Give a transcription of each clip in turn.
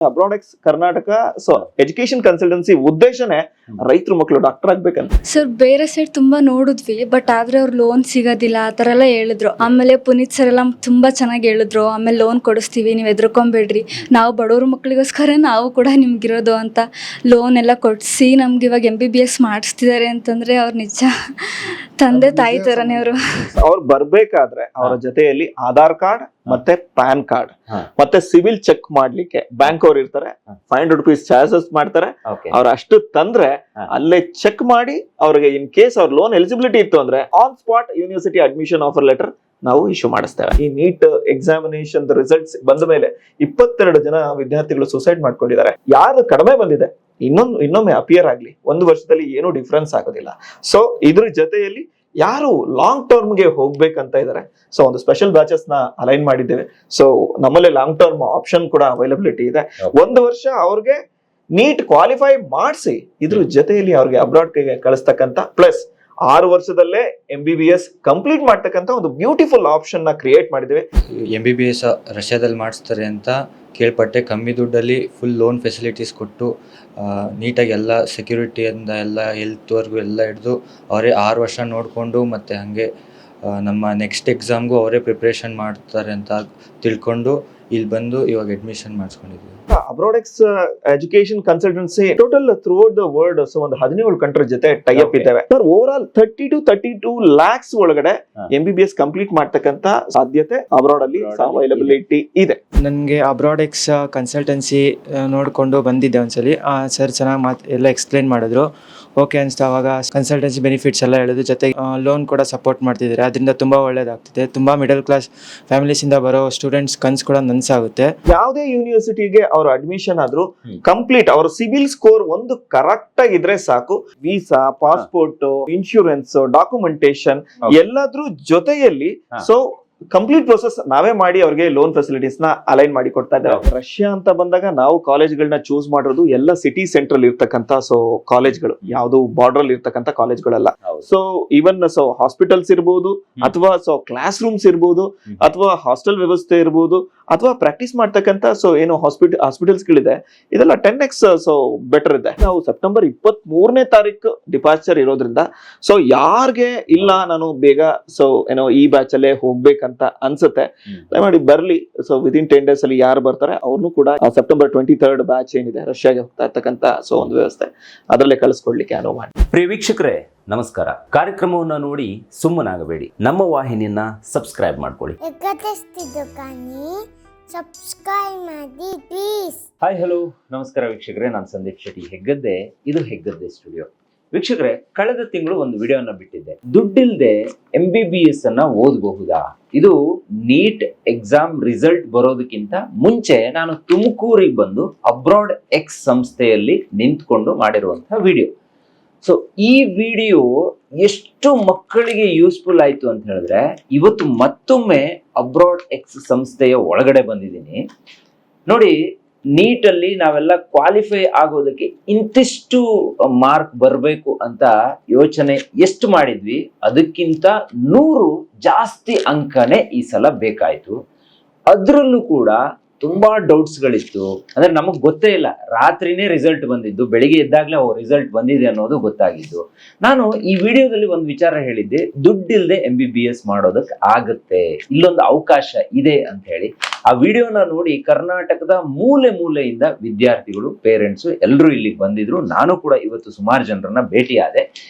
ಅಬ್ರಾಡೆಕ್ಸ್ Karnataka so education consultancy ಉದ್ದೇಶನೇ ರೈತರ ಮಕ್ಕಳು doctor ಆಗ್ಬೇಕಂತ. ಸರ್ ಬೇರೆ ಸೈಡ್ ತುಂಬಾ ನೋಡಿದ್ವಿ, ಬಟ್ ಆದ್ರೆ ಅವ್ರು ಲೋನ್ ಸಿಗೋದಿಲ್ಲ ಆ ಥರ ಎಲ್ಲ ಹೇಳಿದ್ರು. ಆಮೇಲೆ ಪುನೀತ್ ಸರ್ ಎಲ್ಲ ತುಂಬಾ ಚೆನ್ನಾಗಿ ಹೇಳಿದ್ರು. ಆಮೇಲೆ ಲೋನ್ ಕೊಡಿಸ್ತೀವಿ, ನೀವು ಹೆದರ್ಕೊಂಬೇಡ್ರಿ, ನಾವು ಬಡವ್ರ ಮಕ್ಕಳಿಗೋಸ್ಕರ ನಾವು ಕೂಡ ನಿಮ್ಗಿರೋದು ಅಂತ ಲೋನ್ ಎಲ್ಲ ಕೊಡಿಸಿ ನಮ್ಗೆ ಇವಾಗ MBBS ಮಾಡಿಸ್ತಿದ್ದಾರೆ ಅಂತಂದ್ರೆ ಅವ್ರು ನಿಜ ತಂದೆ ತಾಯಿ ತರನೇ ಅವರು. ಅವ್ರು ಬರ್ಬೇಕಾದ್ರೆ ಅವರ ಜೊತೆಯಲ್ಲಿ ಆಧಾರ್ ಕಾರ್ಡ್ ಮತ್ತೆ ಪ್ಯಾನ್ ಕಾರ್ಡ್ ಮತ್ತೆ ಸಿವಿಲ್ ಚೆಕ್ ಮಾಡ್ಲಿಕ್ಕೆ ಬ್ಯಾಂಕ್ ಅವ್ರು ಇರ್ತಾರೆ. ₹500 ಚಾರ್ಜಸ್ ಮಾಡ್ತಾರೆ. ಅವ್ರ ಅಷ್ಟು ತಂದ್ರೆ ಅಲ್ಲೇ ಚೆಕ್ ಮಾಡಿ ಅವ್ರಿಗೆ ಇನ್ ಕೇಸ್ ಅವ್ರ ಲೋನ್ ಎಲಿಜಿಬಿಲಿಟಿ ಇತ್ತು ಅಂದ್ರೆ on spot university admission offer letter ನಾವು ಇಶ್ಯೂ ಮಾಡಿಸ್ತೇವೆ. ಈ ನೀಟ್ ಎಕ್ಸಾಮಿನೇಷನ್ ರಿಸಲ್ಟ್ಸ್ ಬಂದ ಮೇಲೆ 22 ಜನ ವಿದ್ಯಾರ್ಥಿಗಳು ಸುಸೈಡ್ ಮಾಡ್ಕೊಂಡಿದ್ದಾರೆ. ಯಾರು ಕಡಿಮೆ ಬಂದಿದೆ ಇನ್ನೊಮ್ಮೆ ಅಪಿಯರ್ ಆಗ್ಲಿ, 1 ವರ್ಷದಲ್ಲಿ ಏನು ಡಿಫ್ರೆನ್ಸ್ ಆಗೋದಿಲ್ಲ. ಸೊ ಇದ್ರ ಜೊತೆಯಲ್ಲಿ ಯಾರು ಲಾಂಗ್ ಟರ್ಮ್ ಗೆ ಹೋಗ್ಬೇಕಂತ ಇದಾರೆ, ಸೊ ಒಂದು ಸ್ಪೆಷಲ್ ಬ್ಯಾಚಸ್ ನ ಅಲೈನ್ ಮಾಡಿದ್ದೇವೆ. ಸೊ ನಮ್ಮಲ್ಲಿ ಲಾಂಗ್ ಟರ್ಮ್ ಆಪ್ಷನ್ ಕೂಡ ಅವೈಲಬಿಲಿಟಿ ಇದೆ. 1 ವರ್ಷ ಅವ್ರಿಗೆ ನೀಟ್ ಕ್ವಾಲಿಫೈ ಮಾಡಿಸಿ ಇದ್ರ ಜೊತೆಯಲ್ಲಿ ಅವ್ರಿಗೆ ಅಬ್ರಾಡ್ ಗೆ ಕಳಿಸ್ತಕ್ಕಂತ ಪ್ಲಸ್ 6 ವರ್ಷದಲ್ಲೇ MBBS ಕಂಪ್ಲೀಟ್ ಮಾಡ್ತಕ್ಕಂತ ಒಂದು ಬ್ಯೂಟಿಫುಲ್ ಆಪ್ಷನ್ ನ ಕ್ರಿಯೇಟ್ ಮಾಡಿದ್ದೇವೆ. MBBS ರಷ್ಯಾದಲ್ಲಿ ಮಾಡಿಸ್ತಾರೆ ಅಂತ ಕೇಳ್ಪಟ್ಟೆ. ಕಮ್ಮಿ ದುಡ್ಡಲ್ಲಿ ಫುಲ್ ಲೋನ್ ಫೆಸಿಲಿಟೀಸ್ ಕೊಟ್ಟು ನೀಟಾಗಿ ಎಲ್ಲ ಸೆಕ್ಯೂರಿಟಿಯಿಂದ ಎಲ್ಲ ಹೆಲ್ತ್ವರೆಗೂ ಎಲ್ಲ ಹಿಡಿದು ಅವರೇ 6 ವರ್ಷ ನೋಡಿಕೊಂಡು ಮತ್ತು ಹಾಗೆ ನಮ್ಮ ನೆಕ್ಸ್ಟ್ ಎಕ್ಸಾಮ್ಗೂ ಅವರೇ ಪ್ರಿಪ್ರೇಷನ್ ಮಾಡ್ತಾರೆ ಅಂತ ತಿಳ್ಕೊಂಡು ಇಲ್ಲಿ ಬಂದು ಇವಾಗ ಅಡ್ಮಿಷನ್ ಮಾಡಿಸ್ಕೊಂಡಿದ್ದೀವಿ. Abroadex education consultancy total throughout the world so ಒಂದು 17 ಕಂಟ್ರಿ ಜೊತೆ ಟೈ ಅಪ್ ಇದ್ದೇವೆ. ಓವರ್ ಆಲ್ 30 to 32 lakhs ಒಳಗಡೆ MBBS ಕಂಪ್ಲೀಟ್ ಮಾಡ್ತಕ್ಕಂತ ಸಾಧ್ಯತೆ ಅಬ್ರಾಡ್ ಅಲ್ಲಿ ಅವೈಲಬಿಲಿಟಿ ಇದೆ. ನನಗೆ ಅಬ್ರಾಡೆಕ್ಸ್ ಕನ್ಸಲ್ಟೆನ್ಸಿ ನೋಡಿಕೊಂಡು ಬಂದಿದ್ದೆ ಒಂದ್ಸಲಿ. ಸರ್ ಚೆನ್ನಾಗಿ ಎಲ್ಲ ಎಕ್ಸ್ಪ್ಲೇನ್ ಮಾಡಿದ್ರು. ಓಕೆ ಅನಿಸ್ತು. ಅವಾಗ ಕನ್ಸಲ್ಟೆನ್ಸಿ ಬೆನಿಫಿಟ್ಸ್ ಎಲ್ಲ ಹೇಳಿದ್ರು, ಜೊತೆಗೆ ಲೋನ್ ಕೂಡ ಸಪೋರ್ಟ್ ಮಾಡ್ತಿದ್ದಾರೆ. ಅದರಿಂದ ತುಂಬ ಒಳ್ಳೇದಾಗ್ತಿದೆ. ತುಂಬ ಮಿಡಲ್ ಕ್ಲಾಸ್ ಫ್ಯಾಮಿಲೀಸಿಂದ ಬರೋ ಸ್ಟೂಡೆಂಟ್ಸ್ ಕನ್ಸು ಕೂಡ ನನ್ಸಾಗುತ್ತೆ. ಯಾವುದೇ ಯೂನಿವರ್ಸಿಟಿಗೆ ಅವ್ರ ಅಡ್ಮಿಷನ್ ಆದ್ರೂ ಕಂಪ್ಲೀಟ್ ಅವ್ರ ಸಿಬಿಲ್ ಸ್ಕೋರ್ ಒಂದು ಕರೆಕ್ಟ್ ಆಗಿದ್ರೆ ಸಾಕು. ವೀಸಾ, ಪಾಸ್ಪೋರ್ಟ್, ಇನ್ಶೂರೆನ್ಸ್, ಡಾಕ್ಯುಮೆಂಟೇಶನ್ ಎಲ್ಲದ್ರ ಜೊತೆಯಲ್ಲಿ ಸೊ ಕಂಪ್ಲೀಟ್ ಪ್ರೊಸೆಸ್ ನಾವೇ ಮಾಡಿ ಅವ್ರಿಗೆ ಲೋನ್ ಫೆಸಿಲಿಟೀಸ್ ನ ಅಲೈನ್ ಮಾಡಿ ಕೊಡ್ತಾ ಇದ್ದೇವೆ. ರಷ್ಯಾ ಅಂತ ಬಂದಾಗ ನಾವು ಕಾಲೇಜ್ಗಳನ್ನ ಚೂಸ್ ಮಾಡಿರೋದು ಎಲ್ಲ ಸಿಟಿ ಸೆಂಟ್ರಲ್ ಇರ್ತಕ್ಕಂತ ಸೊ ಕಾಲೇಜ್ಗಳು, ಯಾವ್ದು ಬಾರ್ಡರ್ ಅಲ್ಲಿ ಇರ್ತಕ್ಕಂತ ಕಾಲೇಜ್ಗಳೆಲ್ಲ. ಸೊ ಈವನ್ ಸೊ ಹಾಸ್ಪಿಟಲ್ಸ್ ಇರ್ಬೋದು, ಅಥವಾ ಸೊ ಕ್ಲಾಸ್ ರೂಮ್ಸ್ ಇರ್ಬೋದು, ಅಥವಾ ಹಾಸ್ಟೆಲ್ ವ್ಯವಸ್ಥೆ ಇರ್ಬೋದು, ಅಥವಾ ಪ್ರಾಕ್ಟೀಸ್ ಮಾಡ್ತಕ್ಕಂತ ಸೊ ಏನು ಹಾಸ್ಪಿಟಲ್ಸ್ ಗಳಿದೆ, ಇದೆಲ್ಲ 10x ಸೊ ಬೆಟರ್ ಇದೆ. ನಾವು ಸೆಪ್ಟೆಂಬರ್ 23ನೇ ತಾರೀಕು ಡಿಪಾರ್ಚರ್ ಇರೋದ್ರಿಂದ ಸೊ ಯಾರ್ಗೆ ಇಲ್ಲ ನಾನು ಬೇಗ ಸೊ ಏನೋ ಈ ಬ್ಯಾಚ್ ಅಲ್ಲೇ ಹೋಗ್ಬೇಕಂತ ಅನ್ಸುತ್ತೆ, ದಯಮಾಡಿ ಬರ್ಲಿ. ಸೊ ವಿದಿನ್ 10 days ಅಲ್ಲಿ ಯಾರು ಬರ್ತಾರೆ ಅವ್ರನ್ನು ಕೂಡ ಸೆಪ್ಟೆಂಬರ್ 23rd ಬ್ಯಾಚ್ ಏನಿದೆ ರಷ್ಯಾಗೆ ಹೋಗ್ತಾ ಇರ್ತಕ್ಕಂತ ಸೊ ಒಂದು ವ್ಯವಸ್ಥೆ ಅದರಲ್ಲೇ ಕಳಿಸ್ಕೊಡ್ಲಿಕ್ಕೆ ಅನುವು ಮಾಡಿ. ಪ್ರಿಯ ವೀಕ್ಷಕರೇ ನಮಸ್ಕಾರ. ಕಾರ್ಯಕ್ರಮವನ್ನು ನೋಡಿ ಸುಮ್ಮನಾಗಬೇಡಿ, ನಮ್ಮ ವಾಹಿನಿಯನ್ನ ಸಬ್ಸ್ಕ್ರೈಬ್ ಮಾಡ್ಕೊಳ್ಳಿ. ಹಾಯ್ ಹಲೋ ನಮಸ್ಕಾರ ವೀಕ್ಷಕರೇ, ನಾನು ಸಂದೀಪ್ ಶೆಟ್ಟಿ ಹೆಗ್ಗದ್ದೆ. ಇದು ಹೆಗ್ಗದ್ದೆ ಸ್ಟುಡಿಯೋ. ವೀಕ್ಷಕರೇ, ಕಳೆದ ತಿಂಗಳು ಒಂದು ವಿಡಿಯೋನ ಬಿಟ್ಟಿದ್ದೆ. ದುಡ್ಡಿಲ್ದೆ MBBS ಅನ್ನ ಓದಬಹುದಾ? ಇದು ನೀಟ್ ಎಕ್ಸಾಮ್ ರಿಸಲ್ಟ್ ಬರೋದಕ್ಕಿಂತ ಮುಂಚೆ ನಾನು ತುಮಕೂರಿಗೆ ಬಂದು ಅಬ್ರಾಡ್ ಎಕ್ಸ್ ಸಂಸ್ಥೆಯಲ್ಲಿ ನಿಂತ್ಕೊಂಡು ಮಾಡಿರುವಂತಹ ವಿಡಿಯೋ. ಸೊ ಈ ವಿಡಿಯೋ ಎಷ್ಟು ಮಕ್ಕಳಿಗೆ ಯೂಸ್ಫುಲ್ ಆಯ್ತು ಅಂತ ಹೇಳಿದ್ರೆ, ಇವತ್ತು ಮತ್ತೊಮ್ಮೆ ಅಬ್ರಾಡ್ ಎಕ್ಸ್ ಸಂಸ್ಥೆಯ ಒಳಗಡೆ ಬಂದಿದ್ದೀನಿ. ನೋಡಿ, ನೀಟಲ್ಲಿ ನಾವೆಲ್ಲ ಕ್ವಾಲಿಫೈ ಆಗೋದಕ್ಕೆ ಇಂತಿಷ್ಟು ಮಾರ್ಕ್ ಬರಬೇಕು ಅಂತ ಯೋಚನೆ ಎಷ್ಟು ಮಾಡಿದ್ವಿ, ಅದಕ್ಕಿಂತ 100 ಜಾಸ್ತಿ ಅಂಕನೇ ಈ ಸಲ ಬೇಕಾಯ್ತು. ಅದರಲ್ಲೂ ಕೂಡ ತುಂಬಾ ಡೌಟ್ಸ್ಗಳಿತ್ತು. ಅಂದ್ರೆ ನಮಗ್ ಗೊತ್ತೇ ಇಲ್ಲ, ರಾತ್ರಿನೇ ರಿಸಲ್ಟ್ ಬಂದಿದ್ದು, ಬೆಳಿಗ್ಗೆ ಎದ್ದಾಗ್ಲೇ ರಿಸಲ್ಟ್ ಬಂದಿದೆ ಅನ್ನೋದು ಗೊತ್ತಾಗಿದ್ದು. ನಾನು ಈ ವಿಡಿಯೋದಲ್ಲಿ ಒಂದು ವಿಚಾರ ಹೇಳಿದ್ದೆ, ದುಡ್ಡಿಲ್ದೆ MBBS ಮಾಡೋದಕ್ಕೆ ಆಗುತ್ತೆ, ಇಲ್ಲೊಂದು ಅವಕಾಶ ಇದೆ ಅಂತ ಹೇಳಿ. ಆ ವಿಡಿಯೋನ ನೋಡಿ ಕರ್ನಾಟಕದ ಮೂಲೆ ಮೂಲೆಯಿಂದ ವಿದ್ಯಾರ್ಥಿಗಳು, ಪೇರೆಂಟ್ಸ್ ಎಲ್ಲರೂ ಇಲ್ಲಿಗೆ ಬಂದಿದ್ರು. ನಾನು ಕೂಡ ಇವತ್ತು ಸುಮಾರು ಜನರನ್ನ ಭೇಟಿಯಾದೆ.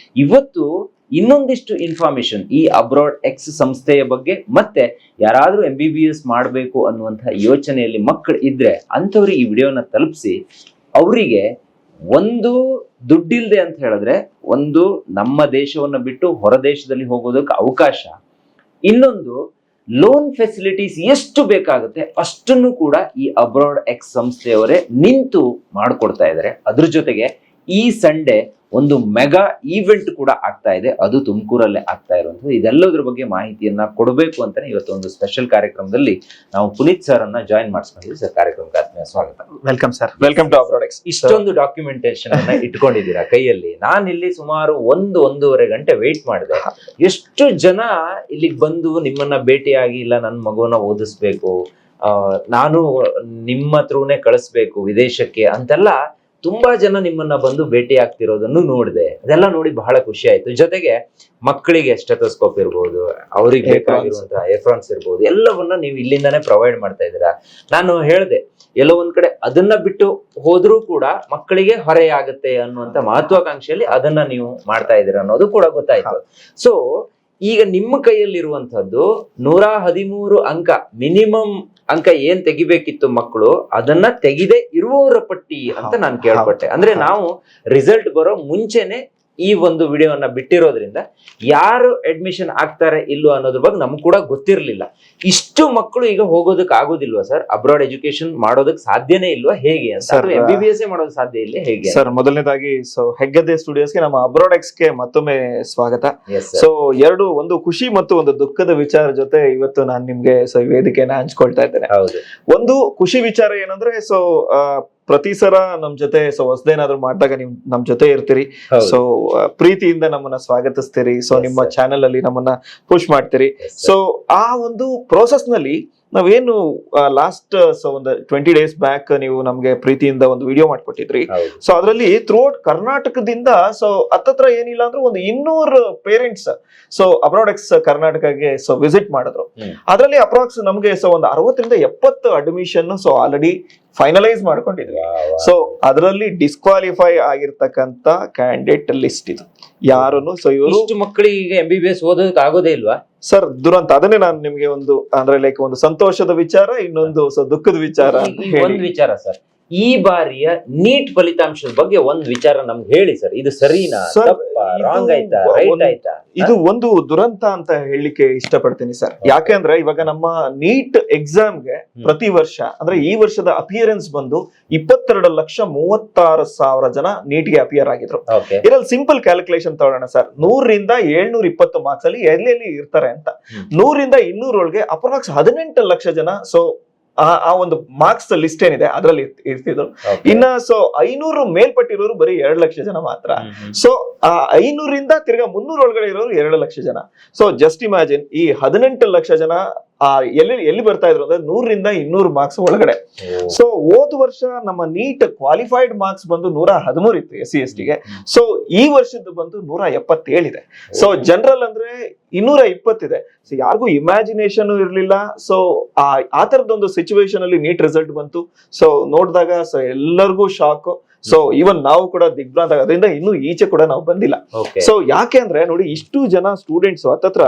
ಇವತ್ತು ಇನ್ನೊಂದಿಷ್ಟು ಇನ್ಫಾರ್ಮೇಶನ್ ಈ ಅಬ್ರಾಡ್ ಎಕ್ಸ್ ಸಂಸ್ಥೆಯ ಬಗ್ಗೆ, ಮತ್ತೆ ಯಾರಾದ್ರೂ MBBS ಮಾಡಬೇಕು ಅನ್ನುವಂತಹ ಯೋಚನೆಯಲ್ಲಿ ಮಕ್ಕಳು ಇದ್ರೆ ಅಂಥವ್ರಿಗೆ ಈ ವಿಡಿಯೋನ ತಲುಪಿಸಿ ಅವರಿಗೆ ಒಂದು ದುಡ್ಡಿಲ್ದೆ ಅಂತ ಹೇಳಿದ್ರೆ ಒಂದು ನಮ್ಮ ದೇಶವನ್ನ ಬಿಟ್ಟು ಹೊರ ದೇಶದಲ್ಲಿ ಹೋಗೋದಕ್ಕೆ ಅವಕಾಶ, ಇನ್ನೊಂದು ಲೋನ್ ಫೆಸಿಲಿಟೀಸ್ ಎಷ್ಟು ಬೇಕಾಗುತ್ತೆ ಅಷ್ಟನ್ನು ಕೂಡ ಈ ಅಬ್ರಾಡ್ ಎಕ್ಸ್ ಸಂಸ್ಥೆಯವರೇ ನಿಂತು ಮಾಡಿಕೊಡ್ತಾ ಇದ್ದಾರೆ. ಅದ್ರ ಜೊತೆಗೆ ಈ ಸಂಡೇ ಒಂದು ಮೆಗಾ ಈವೆಂಟ್ ಕೂಡ ಆಗ್ತಾ ಇದೆ, ಅದು ತುಮಕೂರಲ್ಲೇ ಆಗ್ತಾ ಇರುವಂಥದ್ದು. ಇದೆಲ್ಲದ್ರ ಬಗ್ಗೆ ಮಾಹಿತಿಯನ್ನ ಕೊಡಬೇಕು ಅಂತಾನೆ ಇವತ್ತು ಒಂದು ಸ್ಪೆಷಲ್ ಕಾರ್ಯಕ್ರಮದಲ್ಲಿ ನಾವು ಪುನೀತ್ ಸರ್ ಅನ್ನ ಜಾಯಿನ್ ಮಾಡಿಸ್ಕೊಂಡಿದ್ದೀವಿ. ಸರ್, ಕಾರ್ಯಕ್ರಮಕ್ಕೆ ಆತ್ಮೀಯ ಸ್ವಾಗತ. Welcome sir, welcome to Abroadex. ಇಷ್ಟೊಂದು ಡಾಕ್ಯುಮೆಂಟೇಶನ್ ಅನ್ನ ಇಟ್ಕೊಂಡಿದ್ದೀರಾ ಕೈಯಲ್ಲಿ. ನಾನು ಇಲ್ಲಿ ಸುಮಾರು 1-1.5 ಗಂಟೆ ವೇಟ್ ಮಾಡಿದೆ. ಎಷ್ಟು ಜನ ಇಲ್ಲಿಗೆ ಬಂದು ನಿಮ್ಮನ್ನ ಭೇಟಿಯಾಗಿ, ಇಲ್ಲ ನನ್ನ ಮಗುವನ್ನ ಓದಿಸ್ಬೇಕು ನಾನು ನಿಮ್ಮ ಥ್ರೂನೇ ಕಳಿಸ್ಬೇಕು ವಿದೇಶಕ್ಕೆ ಅಂತೆಲ್ಲ ತುಂಬಾ ಜನ ನಿಮ್ಮನ್ನ ಬಂದು ಭೇಟಿ ಆಗ್ತಿರೋದನ್ನು ನೋಡಿದೆ. ಅದೆಲ್ಲ ನೋಡಿ ಬಹಳ ಖುಷಿ ಆಯ್ತು. ಜೊತೆಗೆ ಮಕ್ಕಳಿಗೆ ಸ್ಟೆಥೋಸ್ಕೋಪ್ ಇರ್ಬೋದು, ಅವ್ರಿಗೆ ಬೇಕಾಗಿರುವಂತಹ ಏರ್ಫಾನ್ಸ್ ಇರ್ಬೋದು, ಎಲ್ಲವನ್ನ ನೀವು ಇಲ್ಲಿಂದಾನೇ ಪ್ರೊವೈಡ್ ಮಾಡ್ತಾ ಇದ್ದೀರಾ. ನಾನು ಹೇಳ್ದೆ ಎಲ್ಲೋ ಒಂದ್ ಕಡೆ ಅದನ್ನ ಬಿಟ್ಟು ಹೋದ್ರೂ ಕೂಡ ಮಕ್ಕಳಿಗೆ ಹೊರೆಯಾಗುತ್ತೆ ಅನ್ನುವಂತ ಮಹತ್ವಾಕಾಂಕ್ಷೆಯಲ್ಲಿ ಅದನ್ನ ನೀವು ಮಾಡ್ತಾ ಇದ್ದೀರಾ ಅನ್ನೋದು ಕೂಡ ಗೊತ್ತಾಯ್ತು. ಸೊ ಈಗ ನಿಮ್ಮ ಕೈಯಲ್ಲಿರುವಂತಹದ್ದು 113 ಅಂಕ, ಮಿನಿಮಮ್ ಅಂಕ ಏನ್ ತೆಗಿಬೇಕಿತ್ತು ಮಕ್ಕಳು ಅದನ್ನ ತೆಗೆದೇ ಇರುವವರ ಪಟ್ಟಿ ಅಂತ ನಾನು ಕೇಳ್ಪಟ್ಟೆ. ಅಂದ್ರೆ ನಾವು ರಿಸಲ್ಟ್ ಬರೋ ಮುಂಚೆನೆ ಈ ಒಂದು ವಿಡಿಯೋವನ್ನ ಬಿಟ್ಟಿರೋದ್ರಿಂದ ಯಾರು ಅಡ್ಮಿಷನ್ ಆಗ್ತಾರೆ ಇಲ್ವೋ ಅನ್ನೋದ್ರ ಬಗ್ಗೆ ನಮ್ಗೆ ಕೂಡ ಗೊತ್ತಿರ್ಲಿಲ್ಲ. ಇಷ್ಟು ಮಕ್ಕಳು ಈಗ ಹೋಗೋದಕ್ಕೆ ಆಗೋದಿಲ್ವಾ ಸರ್? ಅಬ್ರಾಡ್ ಎಜುಕೇಶನ್ ಮಾಡೋದಕ್ಕೆ ಸಾಧ್ಯನೇ ಇಲ್ವಾ? ಹೇಗೆ ಅಂತ MBBS ಮಾಡೋದು ಸಾಧ್ಯ ಇಲ್ಲ ಹೇಗೆ? ಸರ್, ಮೊದಲನೇದಾಗಿ ಹೆಗ್ಗದ್ದೆ ಸ್ಟುಡಿಯೋಸ್ಗೆ ನಮ್ಮ ಅಬ್ರಾಡ್ ಎಕ್ಸ್ಗೆ ಮತ್ತೊಮ್ಮೆ ಸ್ವಾಗತ. ಸೊ ಒಂದು ಖುಷಿ ಮತ್ತು ಒಂದು ದುಃಖದ ವಿಚಾರ ಜೊತೆ ಇವತ್ತು ನಾನು ನಿಮ್ಗೆ ವೇದಿಕೆನ ಹಂಚ್ಕೊಳ್ತಾ ಇದ್ದೇನೆ. ಒಂದು ಖುಷಿ ವಿಚಾರ ಏನಂದ್ರೆ ಪ್ರತಿ ಸಲ ನಮ್ ಜೊತೆ ಹೊಸದೇನಾದ್ರು ಮಾಡಿದಾಗ ನೀವು ನಮ್ ಜೊತೆ ಇರ್ತೀರಿ. ಸೊ ಪ್ರೀತಿಯಿಂದ ನಮ್ಮನ್ನ ಸ್ವಾಗತಿಸ್ತೀರಿ. ಸೊ ನಿಮ್ಮ ಚಾನೆಲ್ ಅಲ್ಲಿ ನಮ್ಮನ್ನ ಪುಷ್ ಮಾಡ್ತೀರಿ. ಸೊ ಆ ಒಂದು ಪ್ರೋಸೆಸ್ ನಲ್ಲಿ ನಾವೇನು ಲಾಸ್ಟ್ ಒಂದು 20 days ಬ್ಯಾಕ್ ನೀವು ನಮ್ಗೆ ಪ್ರೀತಿಯಿಂದ ಒಂದು ವಿಡಿಯೋ ಮಾಡ್ಕೊಟ್ಟಿದ್ರಿ. ಸೊ ಅದರಲ್ಲಿ ಥ್ರೂಔಟ್ ಕರ್ನಾಟಕದಿಂದ ಹತ್ತತ್ರ ಏನಿಲ್ಲ ಅಂದ್ರೆ ಒಂದು 200 ಪೇರೆಂಟ್ಸ್ ಅಬ್ರಾಡ್ ಎಕ್ಸ್ ಕರ್ನಾಟಕಗೆ ವಿಸಿಟ್ ಮಾಡಿದ್ರು. ಅದರಲ್ಲಿ ಅಪ್ರಾಕ್ಸ್ ನಮ್ಗೆ ಒಂದು 60 ರಿಂದ 70 ಅಡ್ಮಿಷನ್ ಆಲ್ರೆಡಿ ಫೈನಲೈಸ್ ಮಾಡ್ಕೊಂಡಿದ್ವಿ. ಸೊ ಅದರಲ್ಲಿ ಡಿಸ್ಕ್ವಾಲಿಫೈ ಆಗಿರ್ತಕ್ಕಂತ ಕ್ಯಾಂಡಿಡೇಟ್ ಲಿಸ್ಟ್ ಇದು ಯಾರನ್ನು. ಇವರು ಮಕ್ಕಳಿಗೆ MBBS ಓದೋದಕ್ಕೆ ಆಗೋದೇ ಇಲ್ವಾ ಸರ್? ದುರಂತ. ಅದನ್ನೇ ನಾನು ನಿಮ್ಗೆ ಒಂದು ಒಂದು ಸಂತೋಷದ ವಿಚಾರ, ಇನ್ನೊಂದು ದುಃಖದ ವಿಚಾರ. ಒಂದ್ ವಿಚಾರ ಸರ್, ಈ ಬಾರಿಯ ನೀಟ್ ಫಲಿತಾಂಶದ ಬಗ್ಗೆ ಒಂದ್ ವಿಚಾರ ನಮ್ಗೆ ಹೇಳಿ ಸರ್. ಇದು ಸರಿನಾ, ತಪ್ಪಾ, ರಾಂಗ್ ಆಯ್ತಾ, ರೈಟ್ ಆಯ್ತಾ? ಇದು ಒಂದು ದುರಂತ ಅಂತ ಹೇಳಲಿಕ್ಕೆ ಇಷ್ಟಪಡ್ತೀನಿ ಸರ್. ಯಾಕೆಂದ್ರೆ ಇವಾಗ ನಮ್ಮ ನೀಟ್ ಎಕ್ಸಾಮ್ಗೆ ಪ್ರತಿ ವರ್ಷ ಅಂದ್ರೆ ಈ ವರ್ಷದ ಅಪಿಯರೆನ್ಸ್ ಬಂದು 22,36,000 ಜನ ನೀಟ್ಗೆ ಅಪಿಯರ್ ಆಗಿದ್ರು. ಇದರಲ್ಲಿ ಸಿಂಪಲ್ ಕ್ಯಾಲ್ಕುಲೇಷನ್ ತಗೊಳ್ಳೋಣ ಸರ್. 100 ರಿಂದ 720 ಮಾರ್ಕ್ಸ್ ಅಲ್ಲಿ ಎಲ್ಲಿ ಇರ್ತಾರೆ ಅಂತ. 100 ರಿಂದ 200 ಒಳಗೆ ಅಪ್ರಾಕ್ಸ್ 18 ಲಕ್ಷ ಜನ ಆ ಒಂದು ಮಾರ್ಕ್ಸ್ ಲಿಸ್ಟ್ ಏನಿದೆ ಅದರಲ್ಲಿ ಇರ್ತಿದ್ರು. ಇನ್ನ 500 ಮೇಲ್ಪಟ್ಟಿರೋರು ಬರೀ 2 ಲಕ್ಷ ಜನ ಮಾತ್ರ. ಸೊ ಆ 500 ರಿಂದ ತಿರ್ಗಾ 300 ಒಳಗಡೆ ಇರೋರು 2 ಲಕ್ಷ ಜನ. ಸೊ ಜಸ್ಟ್ ಇಮ್ಯಾಜಿನ್ ಈ 18 ಲಕ್ಷ ಜನ ಎಲ್ಲಿ ಬರ್ತಾ ಇದ್ರು ಅಂದ್ರೆ 100 ರಿಂದ 200 ಮಾರ್ಕ್ಸ್ ಒಳಗಡೆ. ಸೊ ಹೋದ ವರ್ಷ ನಮ್ಮ ನೀಟ್ ಕ್ವಾಲಿಫೈಡ್ ಮಾರ್ಕ್ಸ್ ಬಂದು 113 ಇತ್ತು SC/ST ಗೆ. ಸೊ ಈ ವರ್ಷದ್ದು ಬಂದು 177 ಇದೆ. ಸೊ ಜನರಲ್ ಅಂದ್ರೆ 220 ಇದೆ. ಸೊ ಯಾರಿಗೂ ಇಮ್ಯಾಜಿನೇಷನ್ ಇರ್ಲಿಲ್ಲ. ಸೊ ಆ ತರದೊಂದು ಸಿಚುವೇಶನ್ ಅಲ್ಲಿ ನೀಟ್ ರಿಸಲ್ಟ್ ಬಂತು. ಸೊ ನೋಡಿದಾಗ ಎಲ್ಲರಿಗೂ ಶಾಕ್. ಸೊ ಈವನ್ ನಾವು ಕೂಡ ದಿಗ್ಭ್ರಾಂತ, ಅದರಿಂದ ಇನ್ನೂ ಈಚೆ ಕೂಡ ನಾವು ಬಂದಿಲ್ಲ. ಸೊ ಯಾಕೆ ಅಂದ್ರೆ ನೋಡಿ, ಇಷ್ಟು ಜನ ಸ್ಟೂಡೆಂಟ್ಸ್ ಹತ್ತತ್ರ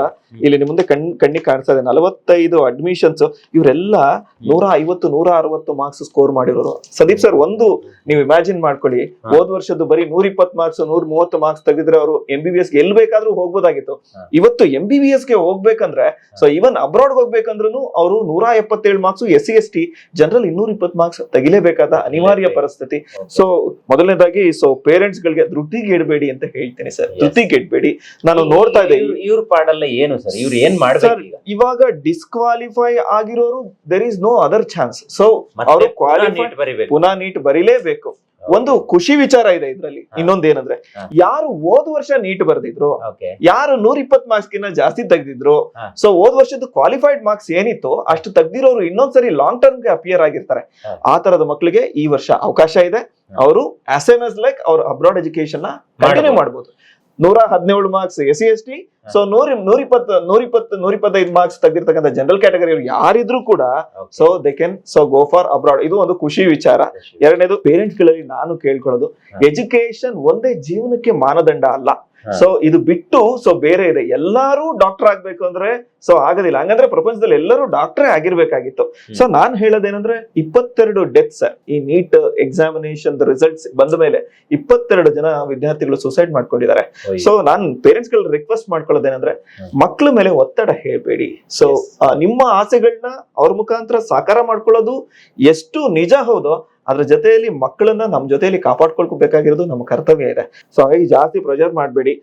ಇಲ್ಲಿ ನಿಮ್ ಮುಂದೆ ಕಣ್ಣಿಗೆ ಕಾಣಿಸ್ತಾ ಇದೆ 45 ಅಡ್ಮಿಷನ್ಸ್. ಇವರೆಲ್ಲ 150, 160 ಮಾರ್ಕ್ಸ್ ಸ್ಕೋರ್ ಮಾಡಿರೋರು. ಸಂದೀಪ್ ಸರ್, ಒಂದು ನೀವು ಇಮ್ಯಾಜಿನ್ ಮಾಡ್ಕೊಳ್ಳಿ, ಹೋದ್ ವರ್ಷದ್ದು ಬರೀ 120 ಮಾರ್ಕ್ಸ್ 130 ಮಾರ್ಕ್ಸ್ ತೆಗೆದ್ರೆ ಅವರು MBBS ಗೆ ಎಲ್ಲಿ ಬೇಕಾದ್ರೂ ಹೋಗ್ಬೋದಾಗಿತ್ತು. ಇವತ್ತು MBBS ಗೆ ಹೋಗ್ಬೇಕಂದ್ರೆ ಈವನ್ ಅಬ್ರಾಡ್ ಹೋಗ್ಬೇಕಂದ್ರೂ ಅವರು 177 ಮಾರ್ಕ್ಸ್, SC/ST ಜನರಲ್ 220 ಮಾರ್ಕ್ಸ್ ತೆಗಿಲೇಬೇಕಾದ ಅನಿವಾರ್ಯ ಪರಿಸ್ಥಿತಿ. ಸೊ ಮೊದಲನೇದಾಗಿ ಪೇರೆಂಟ್ಸ್ ಗಳಿಗೆ ಧೃತಿಗೆಡಬೇಡಿ ಅಂತ ಹೇಳ್ತೀನಿ ಸರ್. ಧೃತಿಗೆಡಬೇಡಿ. ನಾನು ನೋಡ್ತಾ ಇದ್ದೆ ಇವ್ರ ಪಾಡಲ್ಲ ಏನು ಸರ್, ಇವ್ರು ಏನ್ ಮಾಡ್ತಾರೆ ಇವಾಗ ಡಿಸ್ಕ್ವಾಲಿಫೈ ಆಗಿರೋರು there is no other chance. So ಅವರು ಪುನಃ ನೀಟ್ ಬರೀಲೇಬೇಕು. ಒಂದು ಖುಷಿ ವಿಚಾರ ಇದೆ ಇದ್ರಲ್ಲಿ. ಇನ್ನೊಂದೇನಂದ್ರೆ, ಯಾರು ಹೋದ ವರ್ಷ ನೀಟ್ ಬರ್ದಿದ್ರು, ಯಾರು 120 ಮಾರ್ಕ್ಸ್ ಗಿನ್ನ ಜಾಸ್ತಿ ತೆಗ್ದಿದ್ರು, ಸೊ ಹೋದ ವರ್ಷದ ಕ್ವಾಲಿಫೈಡ್ ಮಾರ್ಕ್ಸ್ ಏನಿತ್ತು ಅಷ್ಟು ತೆಗ್ದಿರೋರು ಇನ್ನೊಂದ್ಸರಿ ಲಾಂಗ್ ಟರ್ಮ್ ಗೆ ಅಪಿಯರ್ ಆಗಿರ್ತಾರೆ. ಆ ತರದ ಮಕ್ಕಳಿಗೆ ಈ ವರ್ಷ ಅವಕಾಶ ಇದೆ. ಅವರು SMS ಲೈಕ್ ಅವ್ರ ಅಬ್ರಾಡ್ ಎಜುಕೇಶನ್ ನ ಕಂಟಿನ್ಯೂ ಮಾಡಬಹುದು. 117 ಮಾರ್ಕ್ಸ್ SC/ST, ಸೊ 125 ಮಾರ್ಕ್ಸ್ ತೆಗೆದಿರ್ತಕ್ಕಂಥ ಜನರಲ್ ಕ್ಯಾಟಗರಿ ಯಾರಿದ್ರು ಕೂಡ they can go for abroad. ಇದು ಒಂದು ಖುಷಿ ವಿಚಾರ. ಎರಡನೇದು, ಪೇರೆಂಟ್ಸ್ ಗಳಲ್ಲಿ ನಾನು ಕೇಳ್ಕೊಳ್ಳೋದು, ಎಜುಕೇಶನ್ ಒಂದೇ ಜೀವನಕ್ಕೆ ಮಾನದಂಡ ಅಲ್ಲ. ಸೊ ಇದು ಬಿಟ್ಟು ಬೇರೆ ಇದೆ. ಎಲ್ಲಾರು ಡಾಕ್ಟರ್ ಆಗ್ಬೇಕು ಅಂದ್ರೆ ಆಗೋದಿಲ್ಲ. ಹಂಗಂದ್ರೆ ಪ್ರಪಂಚದಲ್ಲಿ ಎಲ್ಲರೂ ಡಾಕ್ಟರೇ ಆಗಿರ್ಬೇಕಾಗಿತ್ತು. ಸೊ ನಾನ್ ಹೇಳೋದೇನಂದ್ರೆ, 22 ಡೆತ್ಸ್ ಈ ನೀಟ್ ಎಕ್ಸಾಮಿನೇಷನ್ ರಿಸಲ್ಟ್ಸ್ ಬಂದ ಮೇಲೆ 22 ಜನ ವಿದ್ಯಾರ್ಥಿಗಳು ಸುಸೈಡ್ ಮಾಡ್ಕೊಂಡಿದ್ದಾರೆ. ಸೊ ನಾನ್ ಪೇರೆಂಟ್ಸ್ ಗಳ ರಿಕ್ವೆಸ್ಟ್ ಮಾಡ್ಕೊಳ್ಳೋದೇನಂದ್ರೆ, ಮಕ್ಕಳ ಮೇಲೆ ಒತ್ತಡ ಹೇಳ್ಬೇಡಿ. ಸೊ ನಿಮ್ಮ ಆಸೆಗಳನ್ನ ಅವ್ರ ಮುಖಾಂತರ ಸಾಕಾರ ಮಾಡ್ಕೊಳ್ಳೋದು ಎಷ್ಟು ನಿಜ ಹೌದೋ ಅದ್ರ ಜೊತೆಯಲ್ಲಿ ಮಕ್ಕಳನ್ನ ನಮ್ ಜೊತೆಯಲ್ಲಿ ಕಾಪಾಡ್ಕೊಳ್ಬೇಕಾಗಿರೋದು ನಮ್ಮ ಕರ್ತವ್ಯ ಇದೆ. ಸೊ ಹಾಗಾಗಿ ಜಾಸ್ತಿ ಪ್ರೆಷರ್ ಮಾಡ್ಬೇಡಿ.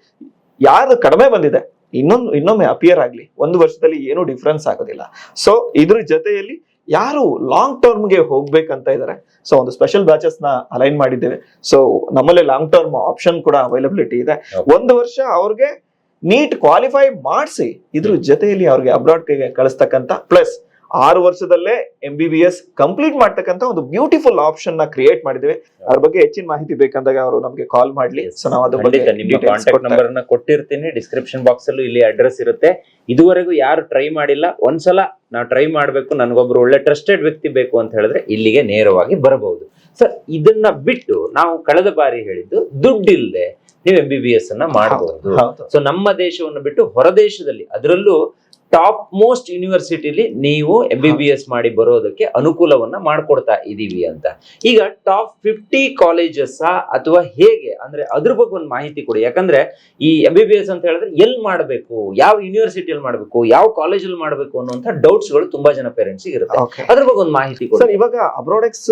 ಯಾರು ಕಡಿಮೆ ಬಂದಿದೆ ಇನ್ನೊಮ್ಮೆ ಅಪಿಯರ್ ಆಗ್ಲಿ. ಒಂದು ವರ್ಷದಲ್ಲಿ ಏನು ಡಿಫ್ರೆನ್ಸ್ ಆಗೋದಿಲ್ಲ. ಸೊ ಇದ್ರ ಜೊತೆಯಲ್ಲಿ ಯಾರು ಲಾಂಗ್ ಟರ್ಮ್ ಗೆ ಹೋಗ್ಬೇಕಂತ ಇದಾರೆ, ಸೊ ಒಂದು ಸ್ಪೆಷಲ್ ಬ್ಯಾಚಸ್ ನ ಅಲೈನ್ ಮಾಡಿದ್ದೇವೆ. ಸೊ ನಮ್ಮಲ್ಲಿ ಲಾಂಗ್ ಟರ್ಮ್ ಆಪ್ಷನ್ ಕೂಡ ಅವೈಲಬಿಲಿಟಿ ಇದೆ. ಒಂದು ವರ್ಷ ಅವ್ರಿಗೆ ನೀಟ್ ಕ್ವಾಲಿಫೈ ಮಾಡಿಸಿ ಇದ್ರ ಜೊತೆಯಲ್ಲಿ ಅವ್ರಿಗೆ ಅಬ್ರಾಡ್ ಕಳಿಸ್ತಕ್ಕಂತ ಪ್ಲಸ್ 6 ವರ್ಷದಲ್ಲೇ MBBS ಕಂಪ್ಲೀಟ್ ಮಾಡ್ತಕ್ಕಂತ ಒಂದು ಬ್ಯೂಟಿಫುಲ್ ಆಪ್ಷನ್ ನ ಕ್ರಿಯೇಟ್ ಮಾಡಿದ್ದೇವೆ. ಅದ್ರ ಬಗ್ಗೆ ಹೆಚ್ಚಿನ ಮಾಹಿತಿ ಬೇಕಂದಾಗ ಅವರು ನಮಗೆ ಕಾಲ್ ಮಾಡ್ಲಿ. ಸೊ ನಾವು ಅದ್ರ ಬಗ್ಗೆ ನಿಮ್ಮ ಕಾಂಟ್ಯಾಕ್ಟ್ ನಂಬರ್ ಅನ್ನ ಕೊಟ್ಟಿರ್ತೀನಿ, ಡಿಸ್ಕ್ರಿಪ್ಷನ್ ಬಾಕ್ಸ್ ಅಲ್ಲೂ ಇಲ್ಲಿ ಅಡ್ರೆಸ್ ಇರುತ್ತೆ. ಇದುವರೆಗೂ ಯಾರು ಟ್ರೈ ಮಾಡಿಲ್ಲ, ಒಂದ್ಸಲ ನಾವು ಟ್ರೈ ಮಾಡ್ಬೇಕು, ನನಗೊಬ್ರು ಒಳ್ಳೆ ಟ್ರಸ್ಟೆಡ್ ವ್ಯಕ್ತಿ ಬೇಕು ಅಂತ ಹೇಳಿದ್ರೆ ಇಲ್ಲಿಗೆ ನೇರವಾಗಿ ಬರಬಹುದು. ಸರ್, ಇದನ್ನ ಬಿಟ್ಟು ನಾವು ಕಳೆದ ಬಾರಿ ಹೇಳಿದ್ದು ದುಡ್ಡಿಲ್ಲದೆ ನೀವು MBBS ಅನ್ನ ಮಾಡಬಹುದು. ಸೊ ನಮ್ಮ ದೇಶವನ್ನು ಬಿಟ್ಟು ಹೊರ ದೇಶದಲ್ಲಿ, ಅದರಲ್ಲೂ ಟಾಪ್ ಮೋಸ್ಟ್ ಯೂನಿವರ್ಸಿಟಿಲಿ ನೀವು MBBS ಮಾಡಿ ಬರೋದಕ್ಕೆ ಅನುಕೂಲವನ್ನ ಮಾಡ್ಕೊಡ್ತಾ ಇದೀವಿ ಅಂತ. ಈಗ ಟಾಪ್ 50 ಕಾಲೇಜಸ್ ಅಥವಾ ಹೇಗೆ ಅಂದ್ರೆ ಅದ್ರ ಬಗ್ಗೆ ಒಂದು ಮಾಹಿತಿ ಕೊಡಿ. ಯಾಕಂದ್ರೆ ಈ MBBS ಅಂತ ಹೇಳಿದ್ರೆ ಎಲ್ಲಿ ಮಾಡಬೇಕು, ಯಾವ ಯೂನಿವರ್ಸಿಟಿಯಲ್ಲಿ ಮಾಡಬೇಕು, ಯಾವ ಕಾಲೇಜಲ್ಲಿ ಮಾಡಬೇಕು ಅನ್ನುವಂತ ಡೌಟ್ಸ್ ಗಳು ತುಂಬಾ ಜನ ಪೇರೆಂಟ್ಸ್ ಇರುತ್ತೆ. ಅದ್ರ ಬಗ್ಗೆ ಒಂದು ಮಾಹಿತಿ ಕೊಡಿ. ಸರ್, ಇವಾಗ ಅಬ್ರಾಡೆಕ್ಸ್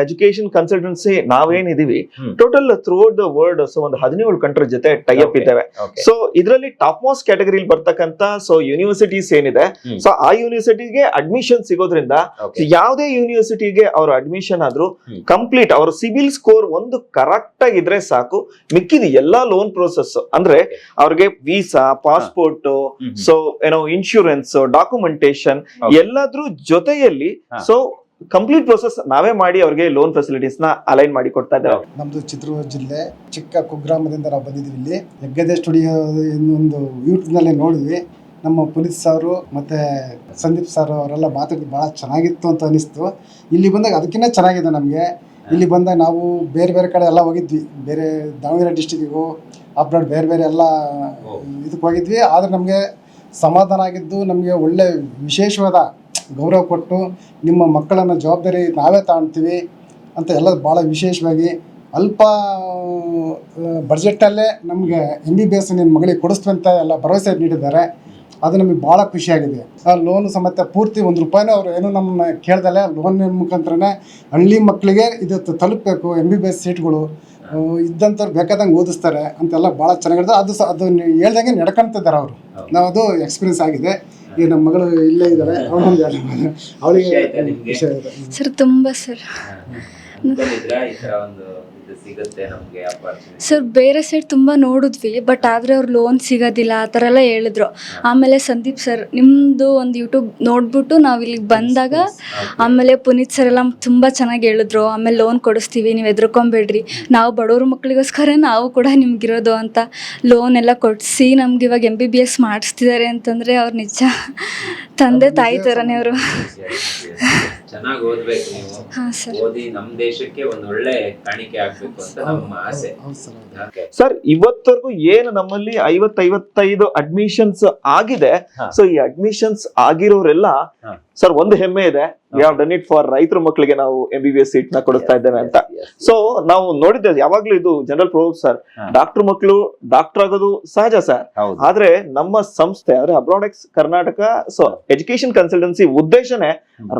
ಎಜುಕೇಶನ್ ಕನ್ಸಲ್ಟೆನ್ಸಿ ನಾವೇನಿದೀವಿ total through out the world ಒಂದು 17 ಕಂಟ್ರಿ ಜೊತೆ ಟೈ ಅಪ್ ಇದ್ದೇವೆ. ಸೊ ಇದರಲ್ಲಿ ಟಾಪ್ ಮೋಸ್ಟ್ ಕ್ಯಾಟಗರಿಲಿ ಬರ್ತಕ್ಕಂತ ಸೊ ಯೂನಿವರ್ಸಿಟಿ ಏನಿದೆ, ಸೊ ಆ ಯೂನಿವರ್ಸಿಟಿಗೆ ಅಡ್ಮಿಷನ್ ಸಿಗೋದ್ರಿಂದ ಯಾವುದೇ ಯೂನಿವರ್ಸಿಟಿಗೆ ಅವ್ರ ಅಡ್ಮಿಷನ್ ಆದ್ರೂ ಕಂಪ್ಲೀಟ್ ಅವ್ರ ಸಿಬಿಲ್ ಸ್ಕೋರ್ ಒಂದು ಕರೆಕ್ಟ್ ಆಗಿದ್ರೆ ಸಾಕು, ಮಿಕ್ಕಿದ ಎಲ್ಲಾ ಲೋನ್ ಪ್ರೋಸೆಸ್ ಅಂದ್ರೆ ಅವ್ರಿಗೆ ವೀಸಾ, ಪಾಸ್ಪೋರ್ಟ್, ಸೊ ಏನೋ ಇನ್ಶೂರೆನ್ಸ್, ಡಾಕ್ಯುಮೆಂಟೇಶನ್ ಎಲ್ಲಾದ್ರೂ ಜೊತೆಯಲ್ಲಿ ಸೊ ಕಂಪ್ಲೀಟ್ ಪ್ರೋಸೆಸ್ ನಾವೇ ಮಾಡಿ ಅವ್ರಿಗೆ ಲೋನ್ ಫೆಸಿಲಿಟೀಸ್ ನ ಅಲೈನ್ ಮಾಡಿ ಕೊಡ್ತಾ ಇದ್ದೇವೆ. ನಮ್ದು ಚಿತ್ರದುರ್ಗ ಜಿಲ್ಲೆ ಚಿಕ್ಕ ಕುಗ್ರಾಮದಿಂದ ನಾವು ಬಂದಿದ್ದೀವಿ. ಇಲ್ಲಿ ಹೆಗ್ಗದ್ದೆ ಸ್ಟುಡಿಯೋ ಒಂದು ಯೂಟ್ಯೂಬ್ ನಲ್ಲಿ ನೋಡಿದ್ವಿ. ನಮ್ಮ ಪುನೀತ್ ಸಾರು ಮತ್ತು ಸಂದೀಪ್ ಸಾರು ಅವರೆಲ್ಲ ಮಾತಾಡಿದ್ದು ಭಾಳ ಚೆನ್ನಾಗಿತ್ತು ಅಂತ ಅನಿಸ್ತು. ಇಲ್ಲಿ ಬಂದಾಗ ಅದಕ್ಕಿಂತ ಚೆನ್ನಾಗಿದೆ ನಮಗೆ. ಇಲ್ಲಿ ಬಂದಾಗ ನಾವು ಬೇರೆ ಬೇರೆ ಕಡೆ ಎಲ್ಲ ಹೋಗಿದ್ವಿ, ಬೇರೆ ದಾವಣಗೆರೆ ಡಿಸ್ಟಿಕ್ಕಿಗೂ ಅಬ್ರಾಡ್ ಬೇರೆ ಬೇರೆ ಎಲ್ಲ ಇದಕ್ಕೆ ಹೋಗಿದ್ವಿ. ಆದರೆ ನಮಗೆ ಸಮಾಧಾನ ಆಗಿದ್ದು, ನಮಗೆ ಒಳ್ಳೆ ವಿಶೇಷವಾದ ಗೌರವ ಕೊಟ್ಟು ನಿಮ್ಮ ಮಕ್ಕಳನ್ನು ಜವಾಬ್ದಾರಿ ನಾವೇ ತಗೊಳ್ತೀವಿ ಅಂತ ಎಲ್ಲ ಭಾಳ ವಿಶೇಷವಾಗಿ ಅಲ್ಪ ಬಡ್ಜೆಟಲ್ಲೇ ನಮಗೆ MBBS ನಿಮ್ಮ ಮಗಳಿಗೆ ಕೊಡಿಸ್ತೀವಿ ಅಂತ ಎಲ್ಲ ಭರವಸೆ ನೀಡಿದ್ದಾರೆ. ಅದು ನಮಗೆ ಭಾಳ ಖುಷಿಯಾಗಿದೆ. ಆ ಲೋನು ಸಮೇತ ಪೂರ್ತಿ 1 ರೂಪಾಯಿನೂ ಅವರು ಏನೂ ನಮ್ಮನ್ನ ಕೇಳ್ದಲೆ ಲೋನ್ ಮುಖಾಂತರನೇ ಹಳ್ಳಿ ಮಕ್ಕಳಿಗೆ ಇದು ತಲುಪಬೇಕು. MBBS ಸೀಟ್ಗಳು ಇದ್ದಂಥವ್ರು ಬೇಕಾದಂಗೆ ಓದಿಸ್ತಾರೆ ಅಂತೆಲ್ಲ ಭಾಳ ಚೆನ್ನಾಗಿದೆ. ಅದು ಹೇಳ್ದಂಗೆ ನಡ್ಕೊಳ್ತಿದ್ದಾರೆ ಅವರು. ನಾವು ಅದು ಎಕ್ಸ್ಪೀರಿಯನ್ಸ್ ಆಗಿದೆ. ಈಗ ನಮ್ಮ ಮಗಳು ಇಲ್ಲೇ ಇದ್ದಾರೆ, ಅವಳಿಗೆ ವಿಷಯ ಇದೆ ಸರ್. ತುಂಬ ಸರ್ ಸರ್ ಬೇರೆ ಸೈಡ್ ತುಂಬ ನೋಡಿದ್ವಿ, ಬಟ್ ಆದರೆ ಅವ್ರು ಲೋನ್ ಸಿಗೋದಿಲ್ಲ ಆ ಥರ ಎಲ್ಲ ಹೇಳಿದ್ರು. ಆಮೇಲೆ ಸಂದೀಪ್ ಸರ್ ನಿಮ್ಮದು ಒಂದು ಯೂಟ್ಯೂಬ್ ನೋಡ್ಬಿಟ್ಟು ನಾವು ಇಲ್ಲಿಗೆ ಬಂದಾಗ, ಆಮೇಲೆ ಪುನೀತ್ ಸರ್ ಎಲ್ಲ ತುಂಬ ಚೆನ್ನಾಗಿ ಹೇಳಿದ್ರು. ಆಮೇಲೆ ಲೋನ್ ಕೊಡಿಸ್ತೀವಿ, ನೀವು ಹೆದರ್ಕೊಂಬೇಡ್ರಿ, ನಾವು ಬಡವ್ರ ಮಕ್ಕಳಿಗೋಸ್ಕರ ನಾವು ಕೂಡ ನಿಮ್ಗಿರೋದು ಅಂತ ಲೋನ್ ಎಲ್ಲ ಕೊಡಿಸಿ ನಮ್ಗೆ ಇವಾಗ MBBS ಮಾಡಿಸ್ತಿದ್ದಾರೆ ಅಂತಂದರೆ ಅವ್ರು ನಿಜ ತಂದೆ ತಾಯಿ ಥರನೇ ಅವರು. ಚೆನ್ನಾಗಿ ಓದ್ಬೇಕು ನೀವು. ಹಾಂ ಸರ್. ಓದಿ ನಮ್ಮ ದೇಶಕ್ಕೆ ಒಂದು ಒಳ್ಳೆ ಕಾಣಿಕೆ ಆಗ್ಬೇಕು ಅಂತ ನಮ್ಮ ಆಸೆ. ಸರ್, ಇವತ್ತವರೆಗೂ ಏನು ನಮ್ಮಲ್ಲಿ 55 ಅಡ್ಮಿಷನ್ಸ್ ಆಗಿದೆ. ಸೊ ಈ ಅಡ್ಮಿಷನ್ಸ್ ಆಗಿರೋರೆಲ್ಲ ಸರ್ ಒಂದು ಹೆಮ್ಮೆ ಇದೆ, we have done it for ರೈತರ ಮಕ್ಕಳಿಗೆ ನಾವು MBBS ಸೀಟ್ ನ ಕೊಡಿಸ್ತಾ ಇದ್ದೇವೆ ಅಂತ. ಸೊ ನಾವು ನೋಡಿದ್ದೇವೆ ಯಾವಾಗ್ಲೂ ಇದು ಜನರಲ್ ಪ್ರೋಗ್ ಸರ್, ಡಾಕ್ಟರ್ ಮಕ್ಕಳು ಡಾಕ್ಟರ್ ಆಗೋದು ಸಹಜ ಸರ್. ಆದ್ರೆ ನಮ್ಮ ಸಂಸ್ಥೆ ಅಂದ್ರೆ ಅಬ್ರಾಡೆಕ್ಸ್ ಕರ್ನಾಟಕ ಸೊ ಎಜುಕೇಶನ್ ಕನ್ಸಲ್ಟೆನ್ಸಿ ಉದ್ದೇಶನೇ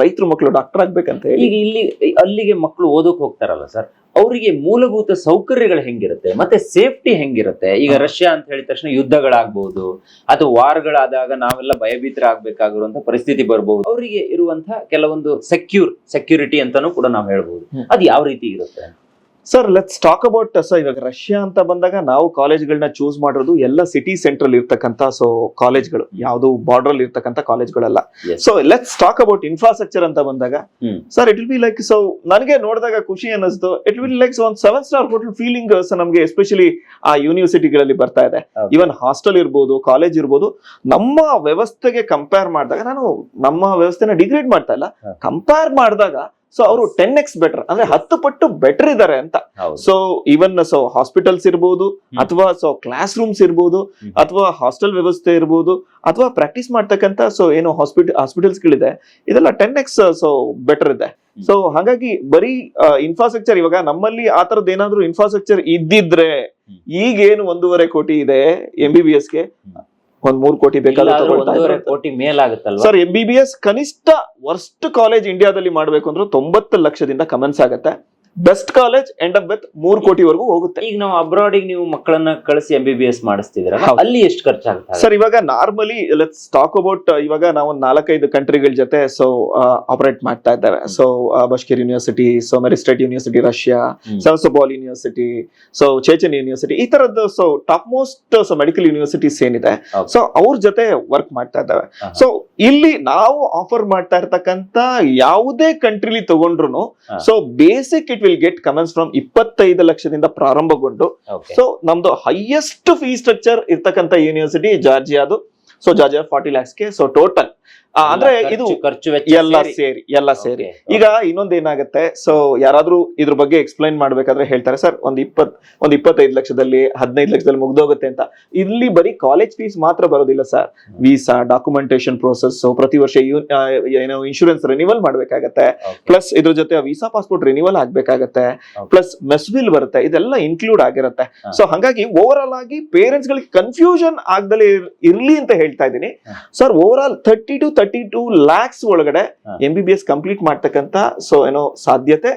ರೈತರ ಮಕ್ಕಳು ಡಾಕ್ಟರ್ ಆಗ್ಬೇಕಂತ ಹೇಳಿ. ಈಗ ಇಲ್ಲಿ ಅಲ್ಲಿಗೆ ಮಕ್ಕಳು ಓದೋಕ್ ಹೋಗ್ತಾರಲ್ಲ ಸರ್, ಅವರಿಗೆ ಮೂಲಭೂತ ಸೌಕರ್ಯಗಳು ಹೆಂಗಿರುತ್ತೆ ಮತ್ತೆ ಸೇಫ್ಟಿ ಹೆಂಗಿರುತ್ತೆ? ಈಗ ರಷ್ಯಾ ಅಂತ ಹೇಳಿದ ತಕ್ಷಣ ಯುದ್ಧಗಳಾಗಬಹುದು ಅಥವಾ ವಾರ್ಗಳಾದಾಗ ನಾವೆಲ್ಲ ಭಯಭೀತರಾಗಬೇಕಾಗಿರುವಂತಹ ಪರಿಸ್ಥಿತಿ ಬರಬಹುದು. ಅವರಿಗೆ ಇರುವಂತಹ ಕೆಲವೊಂದು ಸೆಕ್ಯೂರಿಟಿ ಅಂತಾನೂ ಕೂಡ ನಾವು ಹೇಳ್ಬಹುದು. ಅದು ಯಾವ ರೀತಿ ಇರುತ್ತೆ sir? Let's talk about sir. ಇವಾಗ ರಷ್ಯಾ ಅಂತ ಬಂದಾಗ ನಾವು ಕಾಲೇಜ್ಗಳನ್ನ ಚೂಸ್ ಮಾಡಿರೋದು ಎಲ್ಲ ಸಿಟಿ ಸೆಂಟ್ರಲ್ ಇರ್ತಕ್ಕಂಥ ಸೊ ಕಾಲೇಜ್ಗಳು, ಯಾವುದು ಬಾರ್ಡರ್ ಅಲ್ಲಿ ಇರ್ತಕ್ಕಂಥ ಕಾಲೇಜ್ಗಳೆಲ್ಲ. So let's talk about infrastructure ಅಂತ ಬಂದಾಗ sir, it will be like, so ನನಗೆ ನೋಡಿದಾಗ ಖುಷಿ ಅನ್ನಿಸ್ತು, ಇಟ್ ವಿಲ್ ಲೈಕ್ ಒಂದು 7-star ಹೋಟೆಲ್ ಫೀಲಿಂಗ್ ನಮಗೆ ಎಸ್ಪೆಷಲಿ ಆ ಯೂನಿವರ್ಸಿಟಿಗಳಲ್ಲಿ ಬರ್ತಾ ಇದೆ. ಈವನ್ ಹಾಸ್ಟೆಲ್ ಇರ್ಬೋದು, ಕಾಲೇಜ್ ಇರ್ಬೋದು, ನಮ್ಮ ವ್ಯವಸ್ಥೆಗೆ ಕಂಪೇರ್ ಮಾಡಿದಾಗ, ನಾನು ನಮ್ಮ ವ್ಯವಸ್ಥೆನ ಡಿಗ್ರೇಡ್ ಮಾಡ್ತಾ ಇಲ್ಲ, ಕಂಪೇರ್ ಮಾಡಿದಾಗ ಸೊ ಅವರು 10x ಬೆಟರ್ ಅಂದ್ರೆ 10 ಪಟ್ಟು ಬೆಟರ್ ಇದ್ದಾರೆ ಅಂತ. ಸೊ ಈವನ್ ಸೊ ಹಾಸ್ಪಿಟಲ್ಸ್ ಇರ್ಬೋದು, ಅಥವಾ ಸೊ ಕ್ಲಾಸ್ ರೂಮ್ಸ್ ಇರ್ಬೋದು, ಅಥವಾ ಹಾಸ್ಟೆಲ್ ವ್ಯವಸ್ಥೆ ಇರ್ಬೋದು, ಅಥವಾ ಪ್ರಾಕ್ಟೀಸ್ ಮಾಡ್ತಕ್ಕಂತ ಸೊ ಏನು ಹಾಸ್ಪಿಟಲ್ಸ್ ಗಳಿದೆ, ಇದೆಲ್ಲ 10x ಸೊ ಬೆಟರ್ ಇದೆ. ಸೊ ಹಾಗಾಗಿ ಬರೀ ಇನ್ಫ್ರಾಸ್ಟ್ರಕ್ಚರ್, ಇವಾಗ ನಮ್ಮಲ್ಲಿ ಆ ತರದ್ ಏನಾದ್ರು ಇನ್ಫ್ರಾಸ್ಟ್ರಕ್ಚರ್ ಇದ್ದಿದ್ರೆ ಈಗೇನು 1.5 ಕೋಟಿ ಇದೆ MBBSಗೆ, 3 ಕೋಟಿ ಬೇಕಾಗುತ್ತೆ. 1.5 ಕೋಟಿ ಮೇಲಾಗುತ್ತಲ್ವಾ ಸರ್? MBBS ಕನಿಷ್ಠ ವರ್ಸ್ಟ್ ಕಾಲೇಜ್ ಇಂಡಿಯಾದಲ್ಲಿ ಮಾಡ್ಬೇಕು ಅಂದ್ರೆ 90 ಲಕ್ಷದಿಂದ ಕಮೆನ್ಸ್ ಆಗುತ್ತೆ. Best college end up with 3 ಕೋಟಿವರೆಗೂ ಹೋಗುತ್ತೆ. ಈಗ ನಾವು ಅಬ್ರಾಡಿಗೆ ನೀವು ಮಕ್ಕಳನ್ನ ಕಳಿಸಿ MBBS ಮಾಡಿಸ್ತಿದ್ರಲ್ಲ, ಹೌದು. ಅಲ್ಲಿ ಎಷ್ಟು ಖರ್ಚಾಗ್ತದೆ ಸರ್ ಇವಾಗ ನಾರ್ಮಲಿ ಲೆಟ್ಸ್ ಟಾಕ್ ಅಬೌಟ್, ಇವಾಗ ನಾವು 4-5 ಕಂಟ್ರಿಗಳ ಜೊತೆ ಸೊ ಆಪರೇಟ್ ಮಾಡ್ತಾ ಇದ್ದೇವೆ. So Bashkir university, so Mari state university Russia, Sevastopol university, so Chechen university, ಈ ತರದ್ದು so top most so medical universities ಏನಿದೆ Okay. ಸೊ ಅವ್ರ ಜೊತೆ ವರ್ಕ್ ಮಾಡ್ತಾ ಇದ್ದೇವೆ. ಸೊ ಇಲ್ಲಿ ನಾವು ಆಫರ್ ಮಾಡ್ತಾ ಇರ್ತಕ್ಕಂತ ಯಾವುದೇ ಕಂಟ್ರಿಲಿ ತಗೊಂಡ್ರು so basic it will get commence from 25 ಲಕ್ಷದಿಂದ ಪ್ರಾರಂಭಗೊಂಡು Okay. ಸೊ ನಮ್ದು ಹೈಯೆಸ್ಟ್ ಫೀ ಸ್ಟ್ರಕ್ಚರ್ ಇರ್ತಕ್ಕಂಥ ಯೂನಿವರ್ಸಿಟಿ ಜಾರ್ಜಿಯಾದು. ಸೊ ಜಾರ್ಜಿಯಾ 40 lakhsಗೆ. ಸೊ ಟೋಟಲ್ ಅಂದ್ರೆ ಇದು ಖರ್ಚು ವೆಚ್ಚ ಎಲ್ಲ ಸೇರಿ. Okay. ಈಗ ಇನ್ನೊಂದ್ ಏನಾಗುತ್ತೆ, ಸೊ ಯಾರಾದ್ರೂ ಇದ್ರ ಬಗ್ಗೆ ಎಕ್ಸ್ಪ್ಲೈನ್ ಮಾಡ್ಬೇಕಾದ್ರೆ ಹೇಳ್ತಾರೆ ಸರ್ ಒಂದ್ 25 ಲಕ್ಷದಲ್ಲಿ 15 ಲಕ್ಷದಲ್ಲಿ ಮುಗ್ದೋಗುತ್ತೆ ಅಂತ. ಇಲ್ಲಿ ಬರೀ ಕಾಲೇಜ್ ಫೀಸ್ ಮಾತ್ರ ಬರೋದಿಲ್ಲ ಸರ್. ವೀಸಾ, ಡಾಕ್ಯುಮೆಂಟೇಶನ್ ಪ್ರೋಸೆಸ್, ಪ್ರತಿ ವರ್ಷ ಏನೋ ಇನ್ಶೂರೆನ್ಸ್ ರಿನಿವಲ್ ಮಾಡ್ಬೇಕಾಗತ್ತೆ, Okay. ಪ್ಲಸ್ ಇದ್ರ ಜೊತೆ ವೀಸಾ ಪಾಸ್ಪೋರ್ಟ್ ರಿನಿವಲ್ ಆಗ್ಬೇಕಾಗತ್ತೆ, Okay. ಪ್ಲಸ್ ಮೆಸ್ ಬಿಲ್ ಬರುತ್ತೆ, ಇದೆಲ್ಲ ಇನ್ಕ್ಲೂಡ್ ಆಗಿರುತ್ತೆ. ಸೊ ಹಾಗಾಗಿ ಓವರ್ ಆಲ್ ಆಗಿ ಪೇರೆಂಟ್ಸ್ ಗಳಿಗೆ ಕನ್ಫ್ಯೂಷನ್ ಆಗ್ದಲೇ ಇರ್ಲಿ ಅಂತ ಹೇಳ್ತಾ ಇದ್ದೀನಿ sir. Over all 30 to 32 lakhs ಒಳಗಡೆ MBBS ಕಂಪ್ಲೀಟ್ ಮಾಡ್ತಕ್ಕಂತ ಸೊ ಏನೋ ಸಾಧ್ಯತೆ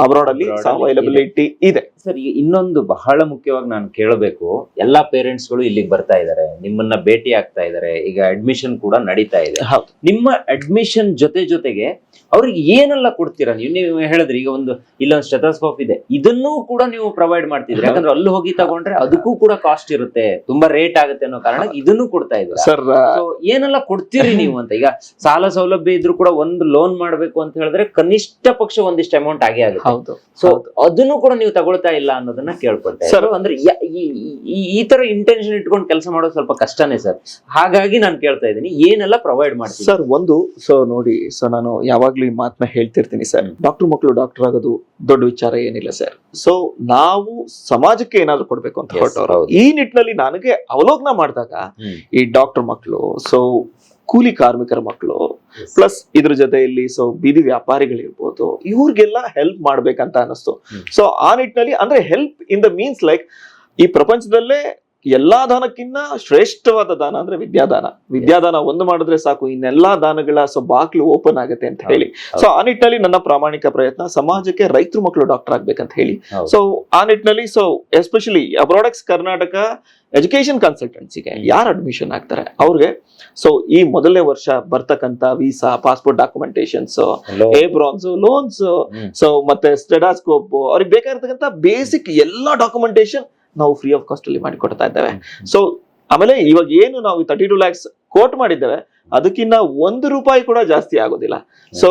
ಅಬ್ರಾಡ್ ಅಲ್ಲಿ ಅವೈಲಬಿಲಿಟಿ ಇದೆ. ಸರ್ ಈಗ ಇನ್ನೊಂದು ಬಹಳ ಮುಖ್ಯವಾಗಿ ನಾನು ಕೇಳಬೇಕು, ಎಲ್ಲಾ ಪೇರೆಂಟ್ಸ್ ಗಳು ಇಲ್ಲಿಗೆ ಬರ್ತಾ ಇದಾರೆ, ನಿಮ್ಮನ್ನ ಭೇಟಿ ಆಗ್ತಾ ಇದಾರೆ, ಈಗ ಅಡ್ಮಿಷನ್ ಕೂಡ ನಡೀತಾ ಇದೆ. ಹೌದು. ನಿಮ್ಮ ಅಡ್ಮಿಷನ್ ಜೊತೆಗೆ ಅವ್ರಿಗೆ ಏನೆಲ್ಲ ಕೊಡ್ತೀರಾ ನೀವು ಹೇಳಿದ್ರಿ, ಈಗ ಇಲ್ಲೊಂದು ಸ್ಟೆಥೋಸ್ಕೋಪ್ ಇದೆ, ಇದನ್ನೂ ಕೂಡ ನೀವು ಪ್ರೊವೈಡ್ ಮಾಡ್ತಿದ್ರಿ. ಯಾಕಂದ್ರೆ ಅಲ್ಲಿ ಹೋಗಿ ತಗೊಂಡ್ರೆ ಅದಕ್ಕೂ ಕೂಡ ಕಾಸ್ಟ್ ಇರುತ್ತೆ, ತುಂಬಾ ರೇಟ್ ಆಗುತ್ತೆ ಅನ್ನೋ ಕಾರಣ ಇದನ್ನು ಕೊಡ್ತಾ ಇದ್ದೀರಾ. ಸರ್ ಏನೆಲ್ಲ ಕೊಡ್ತೀರಿ ನೀವು ಅಂತ? ಈಗ ಸಾಲ ಸೌಲಭ್ಯ ಇದ್ರೂ ಕೂಡ ಒಂದು ಲೋನ್ ಮಾಡ್ಬೇಕು ಅಂತ ಹೇಳಿದ್ರೆ ಕನಿಷ್ಠ ಪಕ್ಷ ಒಂದಿಷ್ಟು ಅಮೌಂಟ್ ಆಗೇ ಆಗುತ್ತೆ. ಹೌದು. ಸೊ ಅದನ್ನು ಕೂಡ ನೀವು ತಗೊಳ್ತಾ ಇಲ್ಲ ಅನ್ನೋದನ್ನ ಕೇಳ್ಕೊಳ್ತಾ ಸರ್ ಅಂದ್ರೆ ಈ ತರ ಇಂಟೆನ್ಷನ್ ಇಟ್ಕೊಂಡು ಕೆಲಸ ಮಾಡೋದು ಸ್ವಲ್ಪ ಕಷ್ಟನೇ ಸರ್. ಹಾಗಾಗಿ ನಾನು ಕೇಳ್ತಾ ಇದ್ದೀನಿ, ಏನೆಲ್ಲ ಪ್ರೊವೈಡ್ ಮಾಡ್ತೀವಿ ಸರ್? ಸೊ ನೋಡಿ, ಸೊ ನಾನು ಯಾವಾಗ್ಲೂ ಈ ಮಾತನ್ನ ಹೇಳ್ತಿರ್ತೀನಿ ಸರ್, ಡಾಕ್ಟರ್ ಮಕ್ಕಳು ಡಾಕ್ಟರ್ ಆಗೋದು ದೊಡ್ಡ ವಿಚಾರ ಏನಿಲ್ಲ ಸರ್. ಸೊ ನಾವು ಸಮಾಜಕ್ಕೆ ಏನಾದ್ರು ಕೊಡ್ಬೇಕು ಅಂತ ಹೊರಟವರು, ಈ ನಿಟ್ಟಿನಲ್ಲಿ ನನಗೆ ಅವಲೋಕನ ಮಾಡಿದಾಗ ಈ ಡಾಕ್ಟರ್ ಮಕ್ಕಳು, ಸೊ ಕೂಲಿ ಕಾರ್ಮಿಕರ ಮಕ್ಕಳು, ಪ್ಲಸ್ ಇದ್ರ ಜೊತೆಯಲ್ಲಿ ಸೊ ಬೀದಿ ವ್ಯಾಪಾರಿಗಳಿರ್ಬೋದು, ಇವ್ರಿಗೆಲ್ಲ ಹೆಲ್ಪ್ ಮಾಡ್ಬೇಕಂತ ಅನಿಸ್ತು. ಸೊ ಆ ನಿಟ್ಟಿನಲ್ಲಿ ಅಂದ್ರೆ help in the means like ಈ ಪ್ರಪಂಚದಲ್ಲೇ ಎಲ್ಲಾ ದಾನಕ್ಕಿಂತ ಶ್ರೇಷ್ಠವಾದ ದಾನ ಅಂದ್ರೆ ವಿದ್ಯಾದಾನ. ವಿದ್ಯಾದಾನ ಒಂದು ಮಾಡಿದ್ರೆ ಸಾಕು, ಇನ್ನೆಲ್ಲಾ ದಾನಗಳ ಸೊ ಬಾಕ್ಲು ಓಪನ್ ಆಗುತ್ತೆ ಅಂತ ಹೇಳಿ. ಸೊ ಆ ನಿಟ್ಟಿನಲ್ಲಿ ನನ್ನ ಪ್ರಾಮಾಣಿಕ ಪ್ರಯತ್ನ ಸಮಾಜಕ್ಕೆ ರೈತರು ಮಕ್ಕಳು ಡಾಕ್ಟರ್ ಆಗ್ಬೇಕಂತ ಹೇಳಿ. ಸೊ ಆ ನಿಟ್ಟಿನಲ್ಲಿ so especially Abroadex Karnataka education ಕನ್ಸಲ್ಟೆನ್ಸಿಗೆ ಯಾರು ಅಡ್ಮಿಷನ್ ಆಗ್ತಾರೆ ಅವ್ರಿಗೆ ಸೊ ಈ ಮೊದಲನೇ ವರ್ಷ ಬರ್ತಕ್ಕಂತ visa, passport documentations, aprons, loans, so ಮತ್ತೆ ಸ್ಟೆಡಾಸ್ಕೋಪ್, ಅವ್ರಿಗೆ ಬೇಕಾಗಿರ್ತಕ್ಕಂಥ ಬೇಸಿಕ್ ಎಲ್ಲಾ ಡಾಕ್ಯುಮೆಂಟೇಶನ್ ನಾವು ಫ್ರೀ ಆಫ್ ಕಾಸ್ಟ್ ಅಲ್ಲಿ ಮಾಡಿ ಕೊಡ್ತಾ ಇದ್ದೇವೆ. ಸೊ ಆಮೇಲೆ ಇವಾಗ ಏನು ನಾವು 32 lakhs ಕೋಟ್ ಮಾಡಿದ್ದೇವೆ, ಅದಕ್ಕಿಂತ ₹1 ಕೂಡ ಜಾಸ್ತಿ ಆಗೋದಿಲ್ಲ. ಸೊ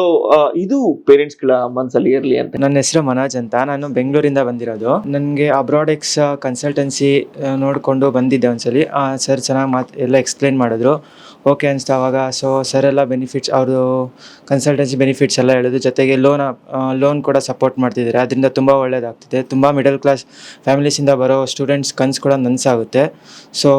ಇದು ಪೇರೆಂಟ್ಸ್ ಗಳ ಮನಸ್ಸಲ್ಲಿ ಇರ್ಲಿ ಅಂತ. ನನ್ನ ಹೆಸರು ಮನೋಜ್ ಅಂತ, ನಾನು ಬೆಂಗಳೂರಿಂದ ಬಂದಿರೋದು. ನನಗೆ ಅಬ್ರಾಡೆಕ್ಸ್ ಕನ್ಸಲ್ಟೆನ್ಸಿ ನೋಡಿಕೊಂಡು ಬಂದಿದ್ದೆ ಒಂದ್ಸಲಿ. ಸರ್ ಚೆನ್ನಾಗಿ ಎಲ್ಲ ಎಕ್ಸ್ಪ್ಲೇನ್ ಮಾಡಿದ್ರು, ಓಕೆ ಅನಿಸ್ತು ಆವಾಗ. ಸೊ ಸರ್ ಎಲ್ಲ ಬೆನಿಫಿಟ್ಸ್, ಅವ್ರದ್ದು ಕನ್ಸಲ್ಟೆನ್ಸಿ ಬೆನಿಫಿಟ್ಸ್ ಎಲ್ಲ ಹೇಳಿದ್ರು, ಜೊತೆಗೆ ಲೋನ್ ಕೂಡ ಸಪೋರ್ಟ್ ಮಾಡ್ತಿದ್ದಾರೆ. ಅದರಿಂದ ತುಂಬ ಒಳ್ಳೆಯದಾಗ್ತಿದೆ. ತುಂಬ ಮಿಡಲ್ ಕ್ಲಾಸ್ ಫ್ಯಾಮಿಲೀಸಿಂದ ಬರೋ ಸ್ಟೂಡೆಂಟ್ಸ್ ಕನಸು ಕೂಡ ನನಸಾಗುತ್ತೆ. ಸೊ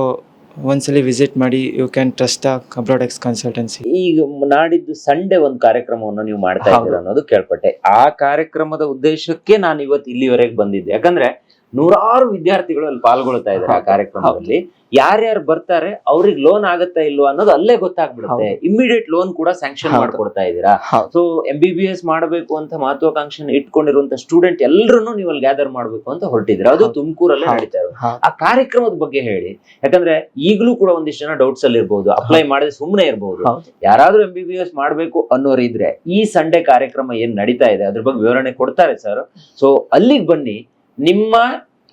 ಒಂದ್ಸಲಿ ವಿಸಿಟ್ ಮಾಡಿ, ಯು ಕ್ಯಾನ್ ಟ್ರಸ್ಟ್ ಅಬ್ರಾಡೆಕ್ಸ್ ಕನ್ಸಲ್ಟೆನ್ಸಿ. ಈಗ ನಾಡಿದ್ದು ಸಂಡೇ ಒಂದು ಕಾರ್ಯಕ್ರಮವನ್ನು ನೀವು ಮಾಡ್ತಾ ಇದ್ದೀರಾ ಅನ್ನೋದು ಕೇಳ್ಪಟ್ಟೆ. ಆ ಕಾರ್ಯಕ್ರಮದ ಉದ್ದೇಶಕ್ಕೆ ನಾನು ಇವತ್ತು ಇಲ್ಲಿವರೆಗೆ ಬಂದಿದ್ದೆ. ಯಾಕಂದ್ರೆ ನೂರಾರು ವಿದ್ಯಾರ್ಥಿಗಳು ಅಲ್ಲಿ ಪಾಲ್ಗೊಳ್ತಾ ಇದ್ದಾರೆ ಆ ಕಾರ್ಯಕ್ರಮದಲ್ಲಿ. ಯಾರ್ಯಾರು ಬರ್ತಾರೆ ಅವ್ರಿಗೆ ಲೋನ್ ಆಗತ್ತಾ ಇಲ್ವಾ ಅನ್ನೋದು ಅಲ್ಲೇ ಗೊತ್ತಾಗ್ಬಿಡುತ್ತೆ. ಇಮಿಡಿಯೇಟ್ ಲೋನ್ ಕೂಡ ಸ್ಯಾಂಕ್ಷನ್ ಮಾಡ್ಕೊಡ್ತಾ ಇದ್ದೀರಾ. ಸೊ MBBS ಮಾಡಬೇಕು ಅಂತ ಮಹತ್ವಾಕಾಂಕ್ಷೆ ಇಟ್ಕೊಂಡಿರುವಂತ ಸ್ಟೂಡೆಂಟ್ ಎಲ್ಲರನ್ನು ನೀವು ಅಲ್ಲಿ ಗ್ಯಾದರ್ ಮಾಡ್ಬೇಕು ಅಂತ ಹೊರಟಿದ್ದೀರಾ. ಅದು ತುಮಕೂರಲ್ಲೇ ನಡೀತಾ ಇರೋದು. ಆ ಕಾರ್ಯಕ್ರಮದ ಬಗ್ಗೆ ಹೇಳಿ, ಯಾಕಂದ್ರೆ ಈಗಲೂ ಕೂಡ ಒಂದಿಷ್ಟು ಜನ ಡೌಟ್ಸ್ ಅಲ್ಲಿ ಇರ್ಬೋದು, ಅಪ್ಲೈ ಮಾಡಿದ್ರೆ ಸುಮ್ಮನೆ ಇರ್ಬೋದು. ಯಾರಾದ್ರೂ MBBS ಮಾಡ್ಬೇಕು ಅನ್ನೋರು ಇದ್ರೆ ಈ ಸಂಡೇ ಕಾರ್ಯಕ್ರಮ ಏನ್ ನಡೀತಾ ಇದೆ ಅದ್ರ ಬಗ್ಗೆ ವಿವರಣೆ ಕೊಡ್ತಾರೆ ಸರ್. ಸೊ ಅಲ್ಲಿಗೆ ಬನ್ನಿ, ನಿಮ್ಮ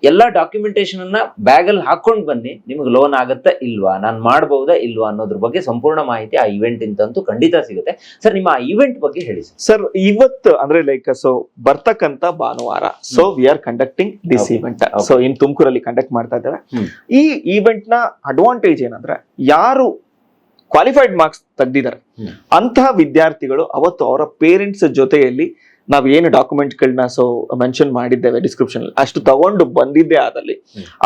ಎಲ್ಲಾ ಡಾಕ್ಯುಮೆಂಟೇಶನ್ ಅನ್ನ ಬ್ಯಾಗ್ ಅಲ್ಲಿ ಹಾಕೊಂಡ್ ಬನ್ನಿ. ನಿಮ್ಗೆ ಲೋನ್ ಆಗತ್ತಾ ಇಲ್ವಾ, ನಾನ್ ಮಾಡಬಹುದಾ ಇಲ್ವಾ ಅನ್ನೋದ್ರ ಬಗ್ಗೆ ಸಂಪೂರ್ಣ ಮಾಹಿತಿ ಆ ಇವೆಂಟ್ ಇಂತಂತೂ ಖಂಡಿತ ಸಿಗುತ್ತೆ. ಸರ್ ನಿಮ್ಮ ಆ ಇವೆಂಟ್ ಬಗ್ಗೆ ಹೇಳಿ ಸರ್. ಇವತ್ತು ಅಂದ್ರೆ ಲೈಕ್ ಸೊ ಬರ್ತಕ್ಕಂತ ಭಾನುವಾರ so we are conducting this event. So in ತುಮಕೂರಲ್ಲಿ ಕಂಡಕ್ಟ್ ಮಾಡ್ತಾ ಇದ್ದೇವೆ. ಈ ಇವೆಂಟ್ ನ ಅಡ್ವಾಂಟೇಜ್ ಏನಂದ್ರೆ, ಯಾರು ಕ್ವಾಲಿಫೈಡ್ ಮಾರ್ಕ್ಸ್ ತೆಗ್ದಿದ್ದಾರೆ ಅಂತಹ ವಿದ್ಯಾರ್ಥಿಗಳು ಅವತ್ತು ಅವರ ಪೇರೆಂಟ್ಸ್ ಜೊತೆಯಲ್ಲಿ ನಾವ್ ಏನು ಡಾಕ್ಯುಮೆಂಟ್ಗಳನ್ನ ಸೊ ಮೆನ್ಷನ್ ಮಾಡಿದ್ದೇವೆ ಡಿಸ್ಕ್ರಿಪ್ಷನ್ ಅಲ್ಲಿ, ಅಷ್ಟು ತಗೊಂಡು ಬಂದಿದ್ದೆ ಆದಲ್ಲಿ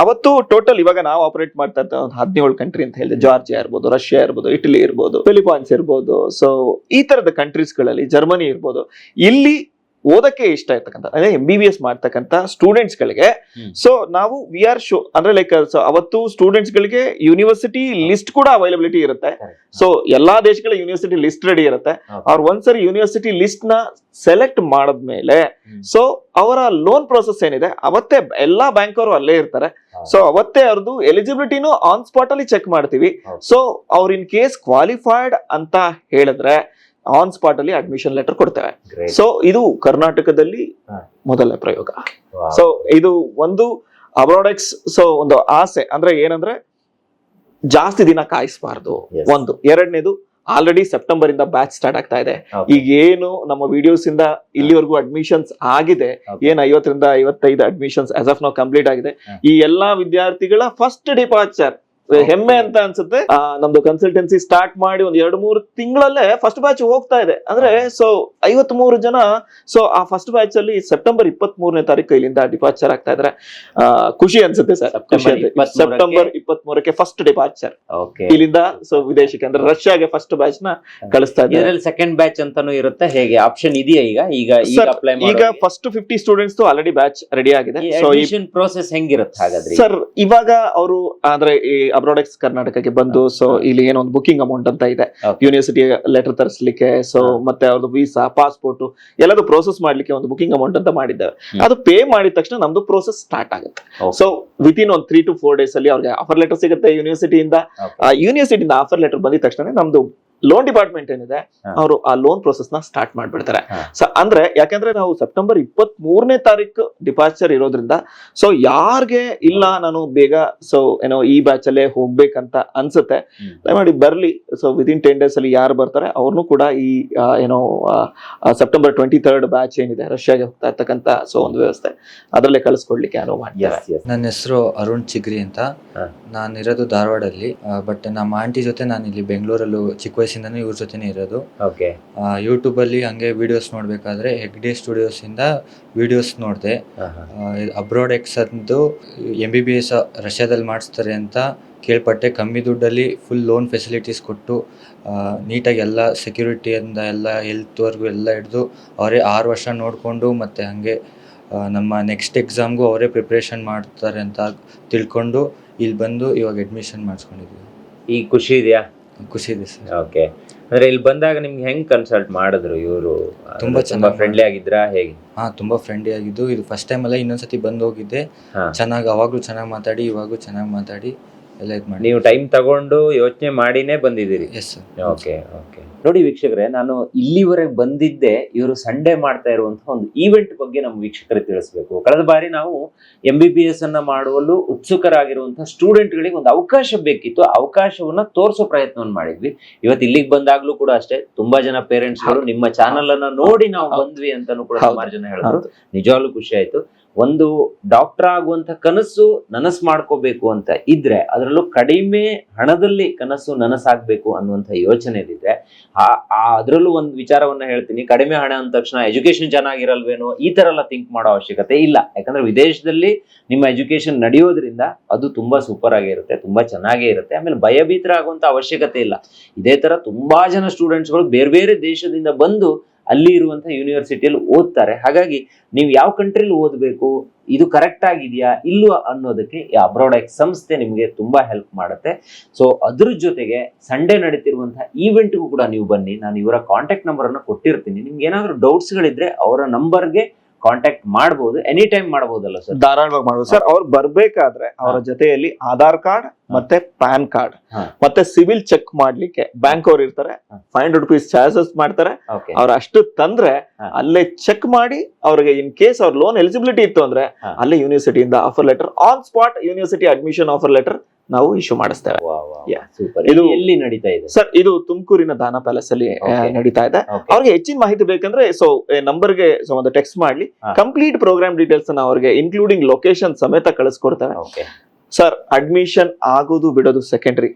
ಅವತ್ತು ಟೋಟಲ್ ಇವಾಗ ನಾವು ಆಪರೇಟ್ ಮಾಡ್ತಾ ಇದ್ದ 17 ಕಂಟ್ರಿ ಅಂತ ಹೇಳಿದೆ. ಜಾರ್ಜಿಯಾ ಇರ್ಬೋದು, ರಷ್ಯಾ ಇರ್ಬೋದು, ಇಟಲಿ ಇರ್ಬೋದು, ಫಿಲಿಪೈನ್ಸ್ ಇರ್ಬೋದು, ಸೊ ಈ ತರದ ಕಂಟ್ರೀಸ್ ಗಳಲ್ಲಿ, ಜರ್ಮನಿ ಇರ್ಬೋದು, ಇಲ್ಲಿ ಓದಕ್ಕೆ ಇಷ್ಟ ಇರ್ತಕ್ಕಂಥ ಅಂದ್ರೆ MBBS ಮಾಡ್ತಕ್ಕಂಥ ಸ್ಟೂಡೆಂಟ್ಸ್ ಗಳಿಗೆ ಸೊ ನಾವು ವಿ ಆರ್ ಶೋ ಅಂದ್ರೆ ಲೈಕ್ ಅವತ್ತು ಸ್ಟೂಡೆಂಟ್ಸ್ ಗಳಿಗೆ ಯೂನಿವರ್ಸಿಟಿ ಲಿಸ್ಟ್ ಕೂಡ ಅವೈಲಬಿಲಿಟಿ ಇರುತ್ತೆ. ಸೊ ಎಲ್ಲಾ ದೇಶಗಳ ಯೂನಿವರ್ಸಿಟಿ ಲಿಸ್ಟ್ ರೆಡಿ ಇರುತ್ತೆ. ಅವ್ರು ಒಂದ್ಸರಿ ಯೂನಿವರ್ಸಿಟಿ ಲಿಸ್ಟ್ ನ ಸೆಲೆಕ್ಟ್ ಮಾಡದ್ಮೇಲೆ ಸೊ ಅವರ ಲೋನ್ ಪ್ರೋಸೆಸ್ ಏನಿದೆ ಅವತ್ತೇ ಎಲ್ಲಾ ಬ್ಯಾಂಕ್ ಅವರು ಅಲ್ಲೇ ಇರ್ತಾರೆ. ಸೊ ಅವತ್ತೇ ಅವ್ರದ್ದು ಎಲಿಜಿಬಿಲಿಟಿನೂ ಆನ್ ಸ್ಪಾಟ್ ಅಲ್ಲಿ ಚೆಕ್ ಮಾಡ್ತೀವಿ. ಸೊ ಅವ್ರ ಇನ್ ಕೇಸ್ ಕ್ವಾಲಿಫೈಡ್ ಅಂತ ಹೇಳಿದ್ರೆ ಆನ್ ಸ್ಪಾಟ್ ಅಲ್ಲಿ ಅಡ್ಮಿಷನ್ ಲೆಟರ್ ಕೊಡ್ತೇವೆ. ಸೊ ಇದು ಕರ್ನಾಟಕದಲ್ಲಿ ಮೊದಲ ಪ್ರಯೋಗ. ಸೊ ಇದು ಒಂದು ಅಬ್ರಾಡೆಕ್ಸ್ ಸೊ ಒಂದು ಆಸೆ ಅಂದ್ರೆ ಏನಂದ್ರೆ ಜಾಸ್ತಿ ದಿನ ಕಾಯಿಸಬಾರ್ದು ಒಂದು. ಎರಡನೇದು ಆಲ್ರೆಡಿ ಸೆಪ್ಟೆಂಬರ್ ಇಂದ ಬ್ಯಾಚ್ ಸ್ಟಾರ್ಟ್ ಆಗ್ತಾ ಇದೆ. ಈಗ ಏನು ನಮ್ಮ ವಿಡಿಯೋಸ್ ಇಂದ ಇಲ್ಲಿವರೆಗೂ ಅಡ್ಮಿಷನ್ಸ್ ಆಗಿದೆ, ಏನ್ 50 ರಿಂದ 55 ಅಡ್ಮಿಷನ್ಸ್ ಆಸ್ ಆಫ್ ನಾವು ಕಂಪ್ಲೀಟ್ ಆಗಿದೆ. ಈ ಎಲ್ಲಾ ವಿದ್ಯಾರ್ಥಿಗಳ ಫಸ್ಟ್ ಡಿಪಾರ್ಚರ್ ಹೆಮ್ಮೆ ಅಂತ ಅನ್ಸುತ್ತೆ. ನಮ್ದು ಕನ್ಸಲ್ಟೆನ್ಸಿ ಸ್ಟಾರ್ಟ್ ಮಾಡಿ ಒಂದ್ 2-3 ತಿಂಗಳಲ್ಲೇ ಫಸ್ಟ್ ಬ್ಯಾಚ್ ಹೋಗ್ತಾ ಇದೆ. ಅಂದ್ರೆ ಸೊ 53 ಜನ ಸೊ ಆ ಫಸ್ಟ್ ಬ್ಯಾಚ್ ಅಲ್ಲಿ ಸೆಪ್ಟೆಂಬರ್ 23ನೇ ತಾರೀಕು ಇಲ್ಲಿಂದ ಡಿಪಾರ್ಚರ್ ಆಗ್ತಾ ಇದ್ರೆ ಖುಷಿ ಅನ್ಸುತ್ತೆ ಸರ್. ಸೆಪ್ಟೆಂಬರ್ 23ಕ್ಕೆ ಫಸ್ಟ್ ಡಿಪಾರ್ಚರ್ ಇಲ್ಲಿಂದ ಸೊ ವಿದೇಶಕ್ಕೆ ಅಂದ್ರೆ ರಷ್ಯಾಗೆ ಫಸ್ಟ್ ಬ್ಯಾಚ್ ನ ಕಳಿಸ್ತಾ ಇದ್ದಾರೆ. ಸೆಕೆಂಡ್ ಬ್ಯಾಚ್ ಅಂತಾನು ಇರುತ್ತೆ, ಹೇಗೆ ಆಪ್ಷನ್ ಇದೆಯಾ ಈಗ first 50 students already batch ready ಆಗಿದೆ. ಸೊ ಈ ಪ್ರೋಸೆಸ್ ಹೆಂಗಿರುತ್ತೆ ಹಾಗಾದ್ರೆ ಸರ್? ಇವಾಗ ಅವರು ಅಂದ್ರೆ ಅಬ್ರಾಡೆಕ್ಸ್ ಕರ್ನಾಟಕಕ್ಕೆ ಬಂದು ಸೊ ಇಲ್ಲಿ ಏನೋ ಒಂದು ಬುಕಿಂಗ್ ಅಮೌಂಟ್ ಅಂತ ಇದೆ ಯೂನಿವರ್ಸಿಟಿ ಲೆಟರ್ ತರಿಸಲಿಕ್ಕೆ. ಸೊ ಮತ್ತೆ ಅವ್ರದ್ದು ವೀಸಾ ಪಾಸ್ಪೋರ್ಟ್ ಎಲ್ಲದೂ ಪ್ರೋಸೆಸ್ ಮಾಡ್ಲಿಕ್ಕೆ ಒಂದು ಬುಕಿಂಗ್ ಅಮೌಂಟ್ ಅಂತ ಮಾಡಿದ್ದೇವೆ. ಅದು ಪೇ ಮಾಡಿದ ತಕ್ಷಣ ನಮ್ದು ಪ್ರೋಸೆಸ್ ಸ್ಟಾರ್ಟ್ ಆಗುತ್ತೆ. ಸೊ ವಿತಿನ್ ಒಂದು 3 to 4 ಡೇಸ್ ಅಲ್ಲಿ ಅವ್ರಿಗೆ ಆಫರ್ ಲೆಟರ್ ಸಿಗುತ್ತೆ ಯೂನಿವರ್ಸಿಟಿಯಿಂದ. ಯೂನಿವರ್ಸಿಟಿಯಿಂದ ಆಫರ್ ಲೆಟರ್ ಬಂದಿದ ತಕ್ಷಣ ನಮ್ದು ಲೋನ್ ಡಿಪಾರ್ಟ್ಮೆಂಟ್ ಏನಿದೆ ಅವರು ಆ ಲೋನ್ ಪ್ರೊಸೆಸ್ ನ ಸ್ಟಾರ್ಟ್ ಮಾಡ್ಬಿಡ್ತಾರೆ. ಸೊ ಅಂದ್ರೆ ಯಾಕಂದ್ರೆ ನಾವು ಸೆಪ್ಟೆಂಬರ್ 23ನೇ ತಾರೀಕು ಡಿಪಾರ್ಚರ್ ಇರೋದ್ರಿಂದ ಸೊ ಯಾರ್ಗೆ ಇಲ್ಲ ನಾನು ಬೇಗ ಸೊ ಏನೋ ಈ ಬ್ಯಾಚ್ ಅಲ್ಲೇ ಹೋಗ್ಬೇಕಂತ ಅನ್ಸುತ್ತೆ ದಯಮಾಡಿ ಬರ್ಲಿ. ಸೊ ವಿದಿನ್ 10 ಡೇಸ್ ಅಲ್ಲಿ ಯಾರು ಬರ್ತಾರೆ ಅವ್ರನ್ನು ಕೂಡ ಈ ಏನೋ ಸೆಪ್ಟೆಂಬರ್ 23rd ಬ್ಯಾಚ್ ಏನಿದೆ ರಷ್ಯಾಗೆ ಹೋಗ್ತಾ ಇರ್ತಕ್ಕಂಥ ಸೊ ಒಂದು ವ್ಯವಸ್ಥೆ ಅದರಲ್ಲೇ ಕಳಿಸ್ಕೊಡ್ಲಿಕ್ಕೆ ಅನುವು ಮಾಡ್ತಾರೆ. ನನ್ನ ಹೆಸರು ಅರುಣ್ ಚಿಗ್ರಿ ಅಂತ. ನಾನು ಇರೋದು ಧಾರವಾಡಲ್ಲಿ, ಬಟ್ ನಮ್ಮ ಆಂಟಿ ಜೊತೆ ನಾನು ಇಲ್ಲಿ ಬೆಂಗಳೂರಲ್ಲೂ ಚಿಕ್ಕ ವಯಸ್ಸಿಂದನೂ ಇವ್ರ ಜೊತೆನೇ ಇರೋದು. ಯೂಟ್ಯೂಬ್ ಅಲ್ಲಿ ಹಂಗೆ ವಿಡಿಯೋಸ್ ನೋಡ್ಬೇಕಾದ್ರೆ ಹೆಗ್ಡೆ ಸ್ಟುಡಿಯೋಸ್ ಇಂದ ವಿಡಿಯೋಸ್ ನೋಡಿದೆ. ಅಬ್ರಾಡೆಕ್ಸ್ ಅಂದು MBBS ರಷ್ಯಾದಲ್ಲಿ ಮಾಡಿಸ್ತಾರೆ ಅಂತ ಕೇಳ್ಪಟ್ಟೆ. ಕಮ್ಮಿ ದುಡ್ಡಲ್ಲಿ ಫುಲ್ ಲೋನ್ ಫೆಸಿಲಿಟೀಸ್ ಕೊಟ್ಟು ನೀಟಾಗಿ ಎಲ್ಲ ಸೆಕ್ಯೂರಿಟಿಯಿಂದ ಎಲ್ಲ ಹೆಲ್ತ್ವರೆಗೂ ಎಲ್ಲ ಹಿಡಿದು ಅವರೇ 6 ವರ್ಷ ನೋಡಿಕೊಂಡು ಮತ್ತು ಹಾಗೆ ನಮ್ಮ ನೆಕ್ಸ್ಟ್ ಎಕ್ಸಾಮ್ಗೂ ಅವರೇ ಪ್ರಿಪ್ರೇಷನ್ ಮಾಡ್ತಾರೆ ಅಂತ ತಿಳ್ಕೊಂಡು ಇಲ್ಲಿ ಬಂದು ಇವಾಗ ಅಡ್ಮಿಷನ್ ಮಾಡಿಸ್ಕೊಂಡಿದ್ದೀವಿ. ಈಗ ಖುಷಿ ಇದೆಯಾ? ಖುಷಿ ಇದೆ ಸರ್. ಓಕೆ, ಅಂದ್ರೆ ಇಲ್ಲಿ ಬಂದಾಗ ನಿಮ್ಗೆ ಹೆಂಗ್ ಕನ್ಸಲ್ಟ್ ಮಾಡಿದ್ರು ಇವರು? ತುಂಬಾ ಫ್ರೆಂಡ್ಲಿ ಆಗಿದ್ರಾ ಹೇಗೆ? ತುಂಬಾ ಫ್ರೆಂಡ್ಲಿ ಆಗಿದ್ದು. ಇದು ಫಸ್ಟ್ ಟೈಮ್ ಅಲ್ಲ, ಇನ್ನೊಂದ್ಸತಿ ಬಂದು ಹೋಗಿದ್ದೆ. ಚೆನ್ನಾಗಿ ಅವಾಗ್ಲೂ ಚೆನ್ನಾಗಿ ಮಾತಾಡಿ ಇವಾಗೂ ಚೆನ್ನಾಗಿ ಮಾತಾಡಿ ಎಲ್ಲ ಇದು ಮಾಡಿ. ನೀವು ಟೈಮ್ ತಗೊಂಡು ಯೋಚನೆ ಮಾಡಿನೇ ಬಂದಿದ್ದೀರಿ? Yes sir. Okay okay. ನೋಡಿ ವೀಕ್ಷಕರೇ, ನಾನು ಇಲ್ಲಿವರೆಗೆ ಬಂದಿದ್ದೆ ಇವರು ಸಂಡೇ ಮಾಡ್ತಾ ಇರುವಂತಹ ಒಂದು ಈವೆಂಟ್ ಬಗ್ಗೆ ನಮ್ಮ ವೀಕ್ಷಕರಿಗೆ ತಿಳಿಸ್ಬೇಕು. ಕಳೆದ ಬಾರಿ ನಾವು MBBS ಅನ್ನ ಮಾಡುವಲ್ಲೂ ಉತ್ಸುಕರಾಗಿರುವಂತಹ ಸ್ಟೂಡೆಂಟ್ಗಳಿಗೆ ಒಂದು ಅವಕಾಶ ಬೇಕಿತ್ತು. ಅವಕಾಶವನ್ನ ತೋರಿಸೋ ಪ್ರಯತ್ನವನ್ನು ಮಾಡಿದ್ವಿ. ಇವತ್ತು ಇಲ್ಲಿಗೆ ಬಂದಾಗ್ಲೂ ಕೂಡ ಅಷ್ಟೇ, ತುಂಬಾ ಜನ ಪೇರೆಂಟ್ಸ್ಗಳು ನಿಮ್ಮ ಚಾನಲ್ ಅನ್ನ ನೋಡಿ ನಾವು ಬಂದ್ವಿ ಅಂತಾನು ಕೂಡ ಸುಮಾರು ಜನ ಹೇಳಿದ್ರು. ನಿಜವಾಗ್ಲೂ ಖುಷಿ ಆಯ್ತು. ಒಂದು ಡಾಕ್ಟರ್ ಆಗುವಂತ ಕನಸು ನನಸು ಮಾಡ್ಕೋಬೇಕು ಅಂತ ಇದ್ರೆ, ಅದರಲ್ಲೂ ಕಡಿಮೆ ಹಣದಲ್ಲಿ ಕನಸು ನನಸಾಗ್ಬೇಕು ಅನ್ನುವಂಥ ಯೋಚನೆಯಲ್ಲಿದ್ರೆ ಅದರಲ್ಲೂ ಒಂದು ವಿಚಾರವನ್ನ ಹೇಳ್ತೀನಿ. ಕಡಿಮೆ ಹಣ ಅಂದ ತಕ್ಷಣ ಎಜುಕೇಶನ್ ಚೆನ್ನಾಗಿರಲ್ವೇನೋ ಈ ತರ ಎಲ್ಲ ಥಿಂಕ್ ಮಾಡೋ ಅವಶ್ಯಕತೆ ಇಲ್ಲ. ಯಾಕಂದ್ರೆ ವಿದೇಶದಲ್ಲಿ ನಿಮ್ಮ ಎಜುಕೇಶನ್ ನಡೆಯೋದ್ರಿಂದ ಅದು ತುಂಬಾ ಸೂಪರ್ ಆಗಿರುತ್ತೆ, ತುಂಬಾ ಚೆನ್ನಾಗೇ ಇರುತ್ತೆ. ಆಮೇಲೆ ಭಯಭೀತರಾಗುವಂತ ಅವಶ್ಯಕತೆ ಇಲ್ಲ. ಇದೇ ತರ ತುಂಬಾ ಜನ ಸ್ಟೂಡೆಂಟ್ಸ್ಗಳು ಬೇರೆ ಬೇರೆ ದೇಶದಿಂದ ಬಂದು ಅಲ್ಲಿ ಇರುವಂತಹ ಯೂನಿವರ್ಸಿಟಿಯಲ್ಲಿ ಓದ್ತಾರೆ. ಹಾಗಾಗಿ ನೀವು ಯಾವ ಕಂಟ್ರಿಲಿ ಓದಬೇಕು, ಇದು ಕರೆಕ್ಟ್ ಆಗಿದೆಯಾ ಇಲ್ವಾ ಅನ್ನೋದಕ್ಕೆ ಈ ಅಬ್ರಾಡೆಕ್ಸ್ ಸಂಸ್ಥೆ ನಿಮಗೆ ತುಂಬಾ ಹೆಲ್ಪ್ ಮಾಡುತ್ತೆ. ಸೊ ಅದ್ರ ಜೊತೆಗೆ ಸಂಡೇ ನಡೀತಿರುವಂತಹ ಈವೆಂಟ್ಗೂ ಕೂಡ ನೀವು ಬನ್ನಿ. ನಾನು ಇವರ ಕಾಂಟ್ಯಾಕ್ಟ್ ನಂಬರ್ ಅನ್ನು ಕೊಟ್ಟಿರ್ತೀನಿ. ನಿಮ್ಗೆ ಏನಾದ್ರು ಡೌಟ್ಸ್ಗಳಿದ್ರೆ ಅವರ ನಂಬರ್ಗೆ ಕಾಂಟ್ಯಾಕ್ಟ್ ಮಾಡಬಹುದು. ಎನಿ ಟೈಮ್ ಮಾಡಬಹುದಲ್ಲ ಸರ್? ಧಾರಾಳವಾಗಿ ಮಾಡಬಹುದು ಸರ್. ಅವ್ರು ಬರ್ಬೇಕಾದ್ರೆ ಅವರ ಜೊತೆಯಲ್ಲಿ ಆಧಾರ್ ಕಾರ್ಡ್ ಮತ್ತೆ ಪ್ಯಾನ್ ಕಾರ್ಡ್ ಮತ್ತೆ ಸಿವಿಲ್ ಚೆಕ್ ಮಾಡ್ಲಿಕ್ಕೆ ಬ್ಯಾಂಕ್ ಅವ್ರು ಇರ್ತಾರೆ. 500 rupees ಚಾರ್ಜಸ್ ಮಾಡ್ತಾರೆ. ಅವ್ರ ಅಷ್ಟು ತಂದ್ರೆ ಅಲ್ಲೇ ಚೆಕ್ ಮಾಡಿ ಅವ್ರಿಗೆ ಇನ್ ಕೇಸ್ ಅವ್ರ ಲೋನ್ ಎಲಿಜಿಬಿಲಿಟಿ ಇತ್ತು ಅಂದ್ರೆ ಅಲ್ಲೇ ಯೂನಿವರ್ಸಿಟಿಯಿಂದ offer letter on spot university admission offer letter ನಾವು ಇಶ್ಯೂ ಮಾಡಿಸ್ತೇವೆ. ಇದು ಎಲ್ಲಿ ನಡೀತಾ ಇದೆ ಸರ್? ಇದು ತುಮಕೂರಿನ ದಾನ ಪ್ಯಾಲೇಸ್ ಅಲ್ಲಿ ನಡೀತಾ ಇದೆ. ಅವ್ರಿಗೆ ಹೆಚ್ಚಿನ ಮಾಹಿತಿ ಬೇಕಂದ್ರೆ ಸೊ ನಂಬರ್ಗೆ ಒಂದು ಟೆಕ್ಸ್ಟ್ ಮಾಡ್ಲಿ. ಕಂಪ್ಲೀಟ್ ಪ್ರೋಗ್ರಾಮ್ ಡೀಟೇಲ್ಸ್ ಅವ್ರಿಗೆ ಇನ್ಕ್ಲೂಡಿಂಗ್ ಲೊಕೇಶನ್ ಸಮೇತ ಕಳಿಸ್ಕೊಡ್ತಾರೆ. ಸರ್ ಅಡ್ಮಿಷನ್ ಆಗೋದು ಬಿಡೋದು ಸೆಕೆಂಡರಿ,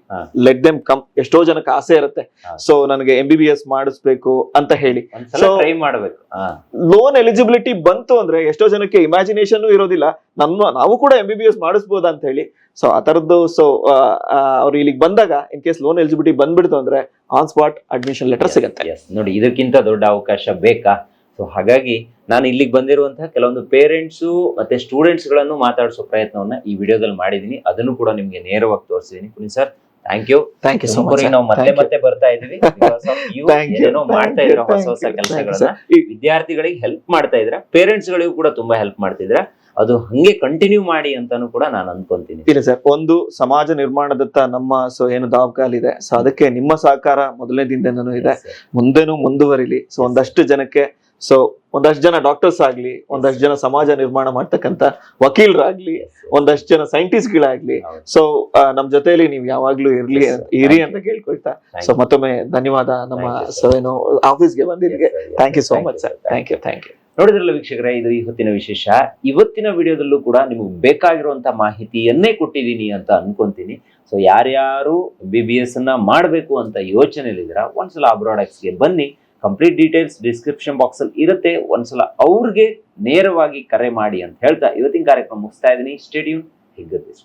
ಲೆಟ್ ದೆಮ್ ಕಮ್. ಎಷ್ಟೋ ಜನಕ್ಕೆ ಆಸೆ ಇರುತ್ತೆ, ಸೊ ನನಗೆ MBBS ಮಾಡಿಸ್ಬೇಕು ಅಂತ ಹೇಳಿ. ಸೊ ಲೋನ್ ಎಲಿಜಿಬಿಲಿಟಿ ಬಂತು ಅಂದ್ರೆ ಎಷ್ಟೋ ಜನಕ್ಕೆ ಇಮ್ಯಾಜಿನೇಷನ್ ಇರೋದಿಲ್ಲ, ನಾವು ಕೂಡ MBBS ಮಾಡಿಸ್ಬೋದ ಅಂತ ಹೇಳಿ. ಸೊ ಆ ತರದ್ದು ಸೊ ಅವ್ರು ಇಲ್ಲಿಗೆ ಬಂದಾಗ ಇನ್ ಕೇಸ್ ಲೋನ್ ಎಲಿಜಿಬಿಲಿಟಿ ಬಂದ್ಬಿಡ್ತು ಅಂದ್ರೆ ಆನ್ ಸ್ಪಾಟ್ ಅಡ್ಮಿಷನ್ ಲೆಟರ್ ಸಿಗುತ್ತೆ. ನೋಡಿ, ಇದಕ್ಕಿಂತ ದೊಡ್ಡ ಅವಕಾಶ ಬೇಕಾ? ಸೊ ಹಾಗಾಗಿ ನಾನು ಇಲ್ಲಿಗೆ ಬಂದಿರುವಂತಹ ಕೆಲವೊಂದು ಪೇರೆಂಟ್ಸು ಮತ್ತೆ ಸ್ಟೂಡೆಂಟ್ಸ್ ಗಳನ್ನು ಮಾತಾಡಿಸೋ ಪ್ರಯತ್ನವನ್ನ ಈ ವಿಡಿಯೋದಲ್ಲಿ ಮಾಡಿದೀನಿ. ಅದನ್ನು ಕೂಡ ನಿಮ್ಗೆ ನೇರವಾಗಿ ತೋರಿಸಿದೀನಿ. Puneeth sir, thank you. Thank you so much. ನಾವು ಮತ್ತೆ ಬರ್ತಾ ಇದೀವಿ. ಏನೋ ಮಾಡ್ತಾ ಇದ್ರ ಹೊಸ ಕೆಲಸಗಳನ್ನ, ವಿದ್ಯಾರ್ಥಿಗಳಿಗೆ ಹೆಲ್ಪ್ ಮಾಡ್ತಾ ಇದ್ರ, ಪೇರೆಂಟ್ಸ್ ಗಳಿಗೂ ಕೂಡ ತುಂಬಾ ಹೆಲ್ಪ್ ಮಾಡ್ತಿದ್ರ. ಅದು ಹಂಗೆ ಕಂಟಿನ್ಯೂ ಮಾಡಿ ಅಂತಾನು ಕೂಡ ನಾನು ಅನ್ಕೊಂತೀನಿ. ಇಲ್ಲ ಸರ್, ಒಂದು ಸಮಾಜ ನಿರ್ಮಾಣದತ್ತ ನಮ್ಮ ಏನು ದಾವಕಾಲಿದೆ, ಸೊ ಅದಕ್ಕೆ ನಿಮ್ಮ ಸಹಕಾರ ಮೊದಲನೇ ದಿನದಿಂದನೂ ಇದೆ, ಮುಂದೆನೂ ಮುಂದುವರಿಲಿ. ಸೊ ಒಂದಷ್ಟು ಜನಕ್ಕೆ, ಸೊ ಒಂದಷ್ಟು ಜನ ಡಾಕ್ಟರ್ಸ್ ಆಗ್ಲಿ, ಒಂದಷ್ಟು ಜನ ಸಮಾಜ ನಿರ್ಮಾಣ ಮಾಡ್ತಕ್ಕಂತ ವಕೀಲರಾಗ್ಲಿ, ಒಂದಷ್ಟು ಜನ ಸೈಂಟಿಸ್ಟ್ ಗಳಾಗ್ಲಿ, ಸೊ ನಮ್ ಜೊತೆಯಲ್ಲಿ ನೀವು ಯಾವಾಗ್ಲೂ ಇರಿ ಅಂತ ಕೇಳ್ಕೊಳ್ತಾ, ಸೊ ಮತ್ತೊಮ್ಮೆ ಧನ್ಯವಾದ ನಮ್ಮ ಸೊ ಏನು ಆಫೀಸ್ಗೆ ಬಂದಿದ್ದಕ್ಕೆ. Thank you so much sir. Thank you. ನೋಡಿದ್ರಲ್ಲ ವೀಕ್ಷಕರೇ, ಇದು ಈ ಹೊತ್ತಿನ ವಿಶೇಷ. ಇವತ್ತಿನ ವಿಡಿಯೋದಲ್ಲೂ ಕೂಡ ನಿಮಗೆ ಬೇಕಾಗಿರುವಂತ ಮಾಹಿತಿಯನ್ನೇ ಕೊಟ್ಟಿದ್ದೀನಿ ಅಂತ ಅನ್ಕೊಂತೀನಿ. ಸೊ ಯಾರ್ಯಾರು BBS ಅನ್ನ ಮಾಡಬೇಕು ಅಂತ ಯೋಚನೆಯಲ್ಲಿದ್ದೀರಾ, ಒಂದ್ಸಲ ಅಬ್ರಾಡ್ ಎಕ್ಸ್ಗೆ ಬನ್ನಿ. ಕಂಪ್ಲೀಟ್ ಡೀಟೇಲ್ಸ್ ಡಿಸ್ಕ್ರಿಪ್ಷನ್ ಬಾಕ್ಸ್ ಅಲ್ಲಿ ಇರುತ್ತೆ. ಒಂದ್ಸಲ ಅವ್ರಿಗೆ ನೇರವಾಗಿ ಕರೆ ಮಾಡಿ ಅಂತ ಹೇಳ್ತಾ ಇವತ್ತಿನ ಕಾರ್ಯಕ್ರಮ ಮುಗಿಸ್ತಾ ಇದ್ದೀನಿ. ಸ್ಟೇಡಿಯಂ ಹೆಗ್ಗದ್ದೆ.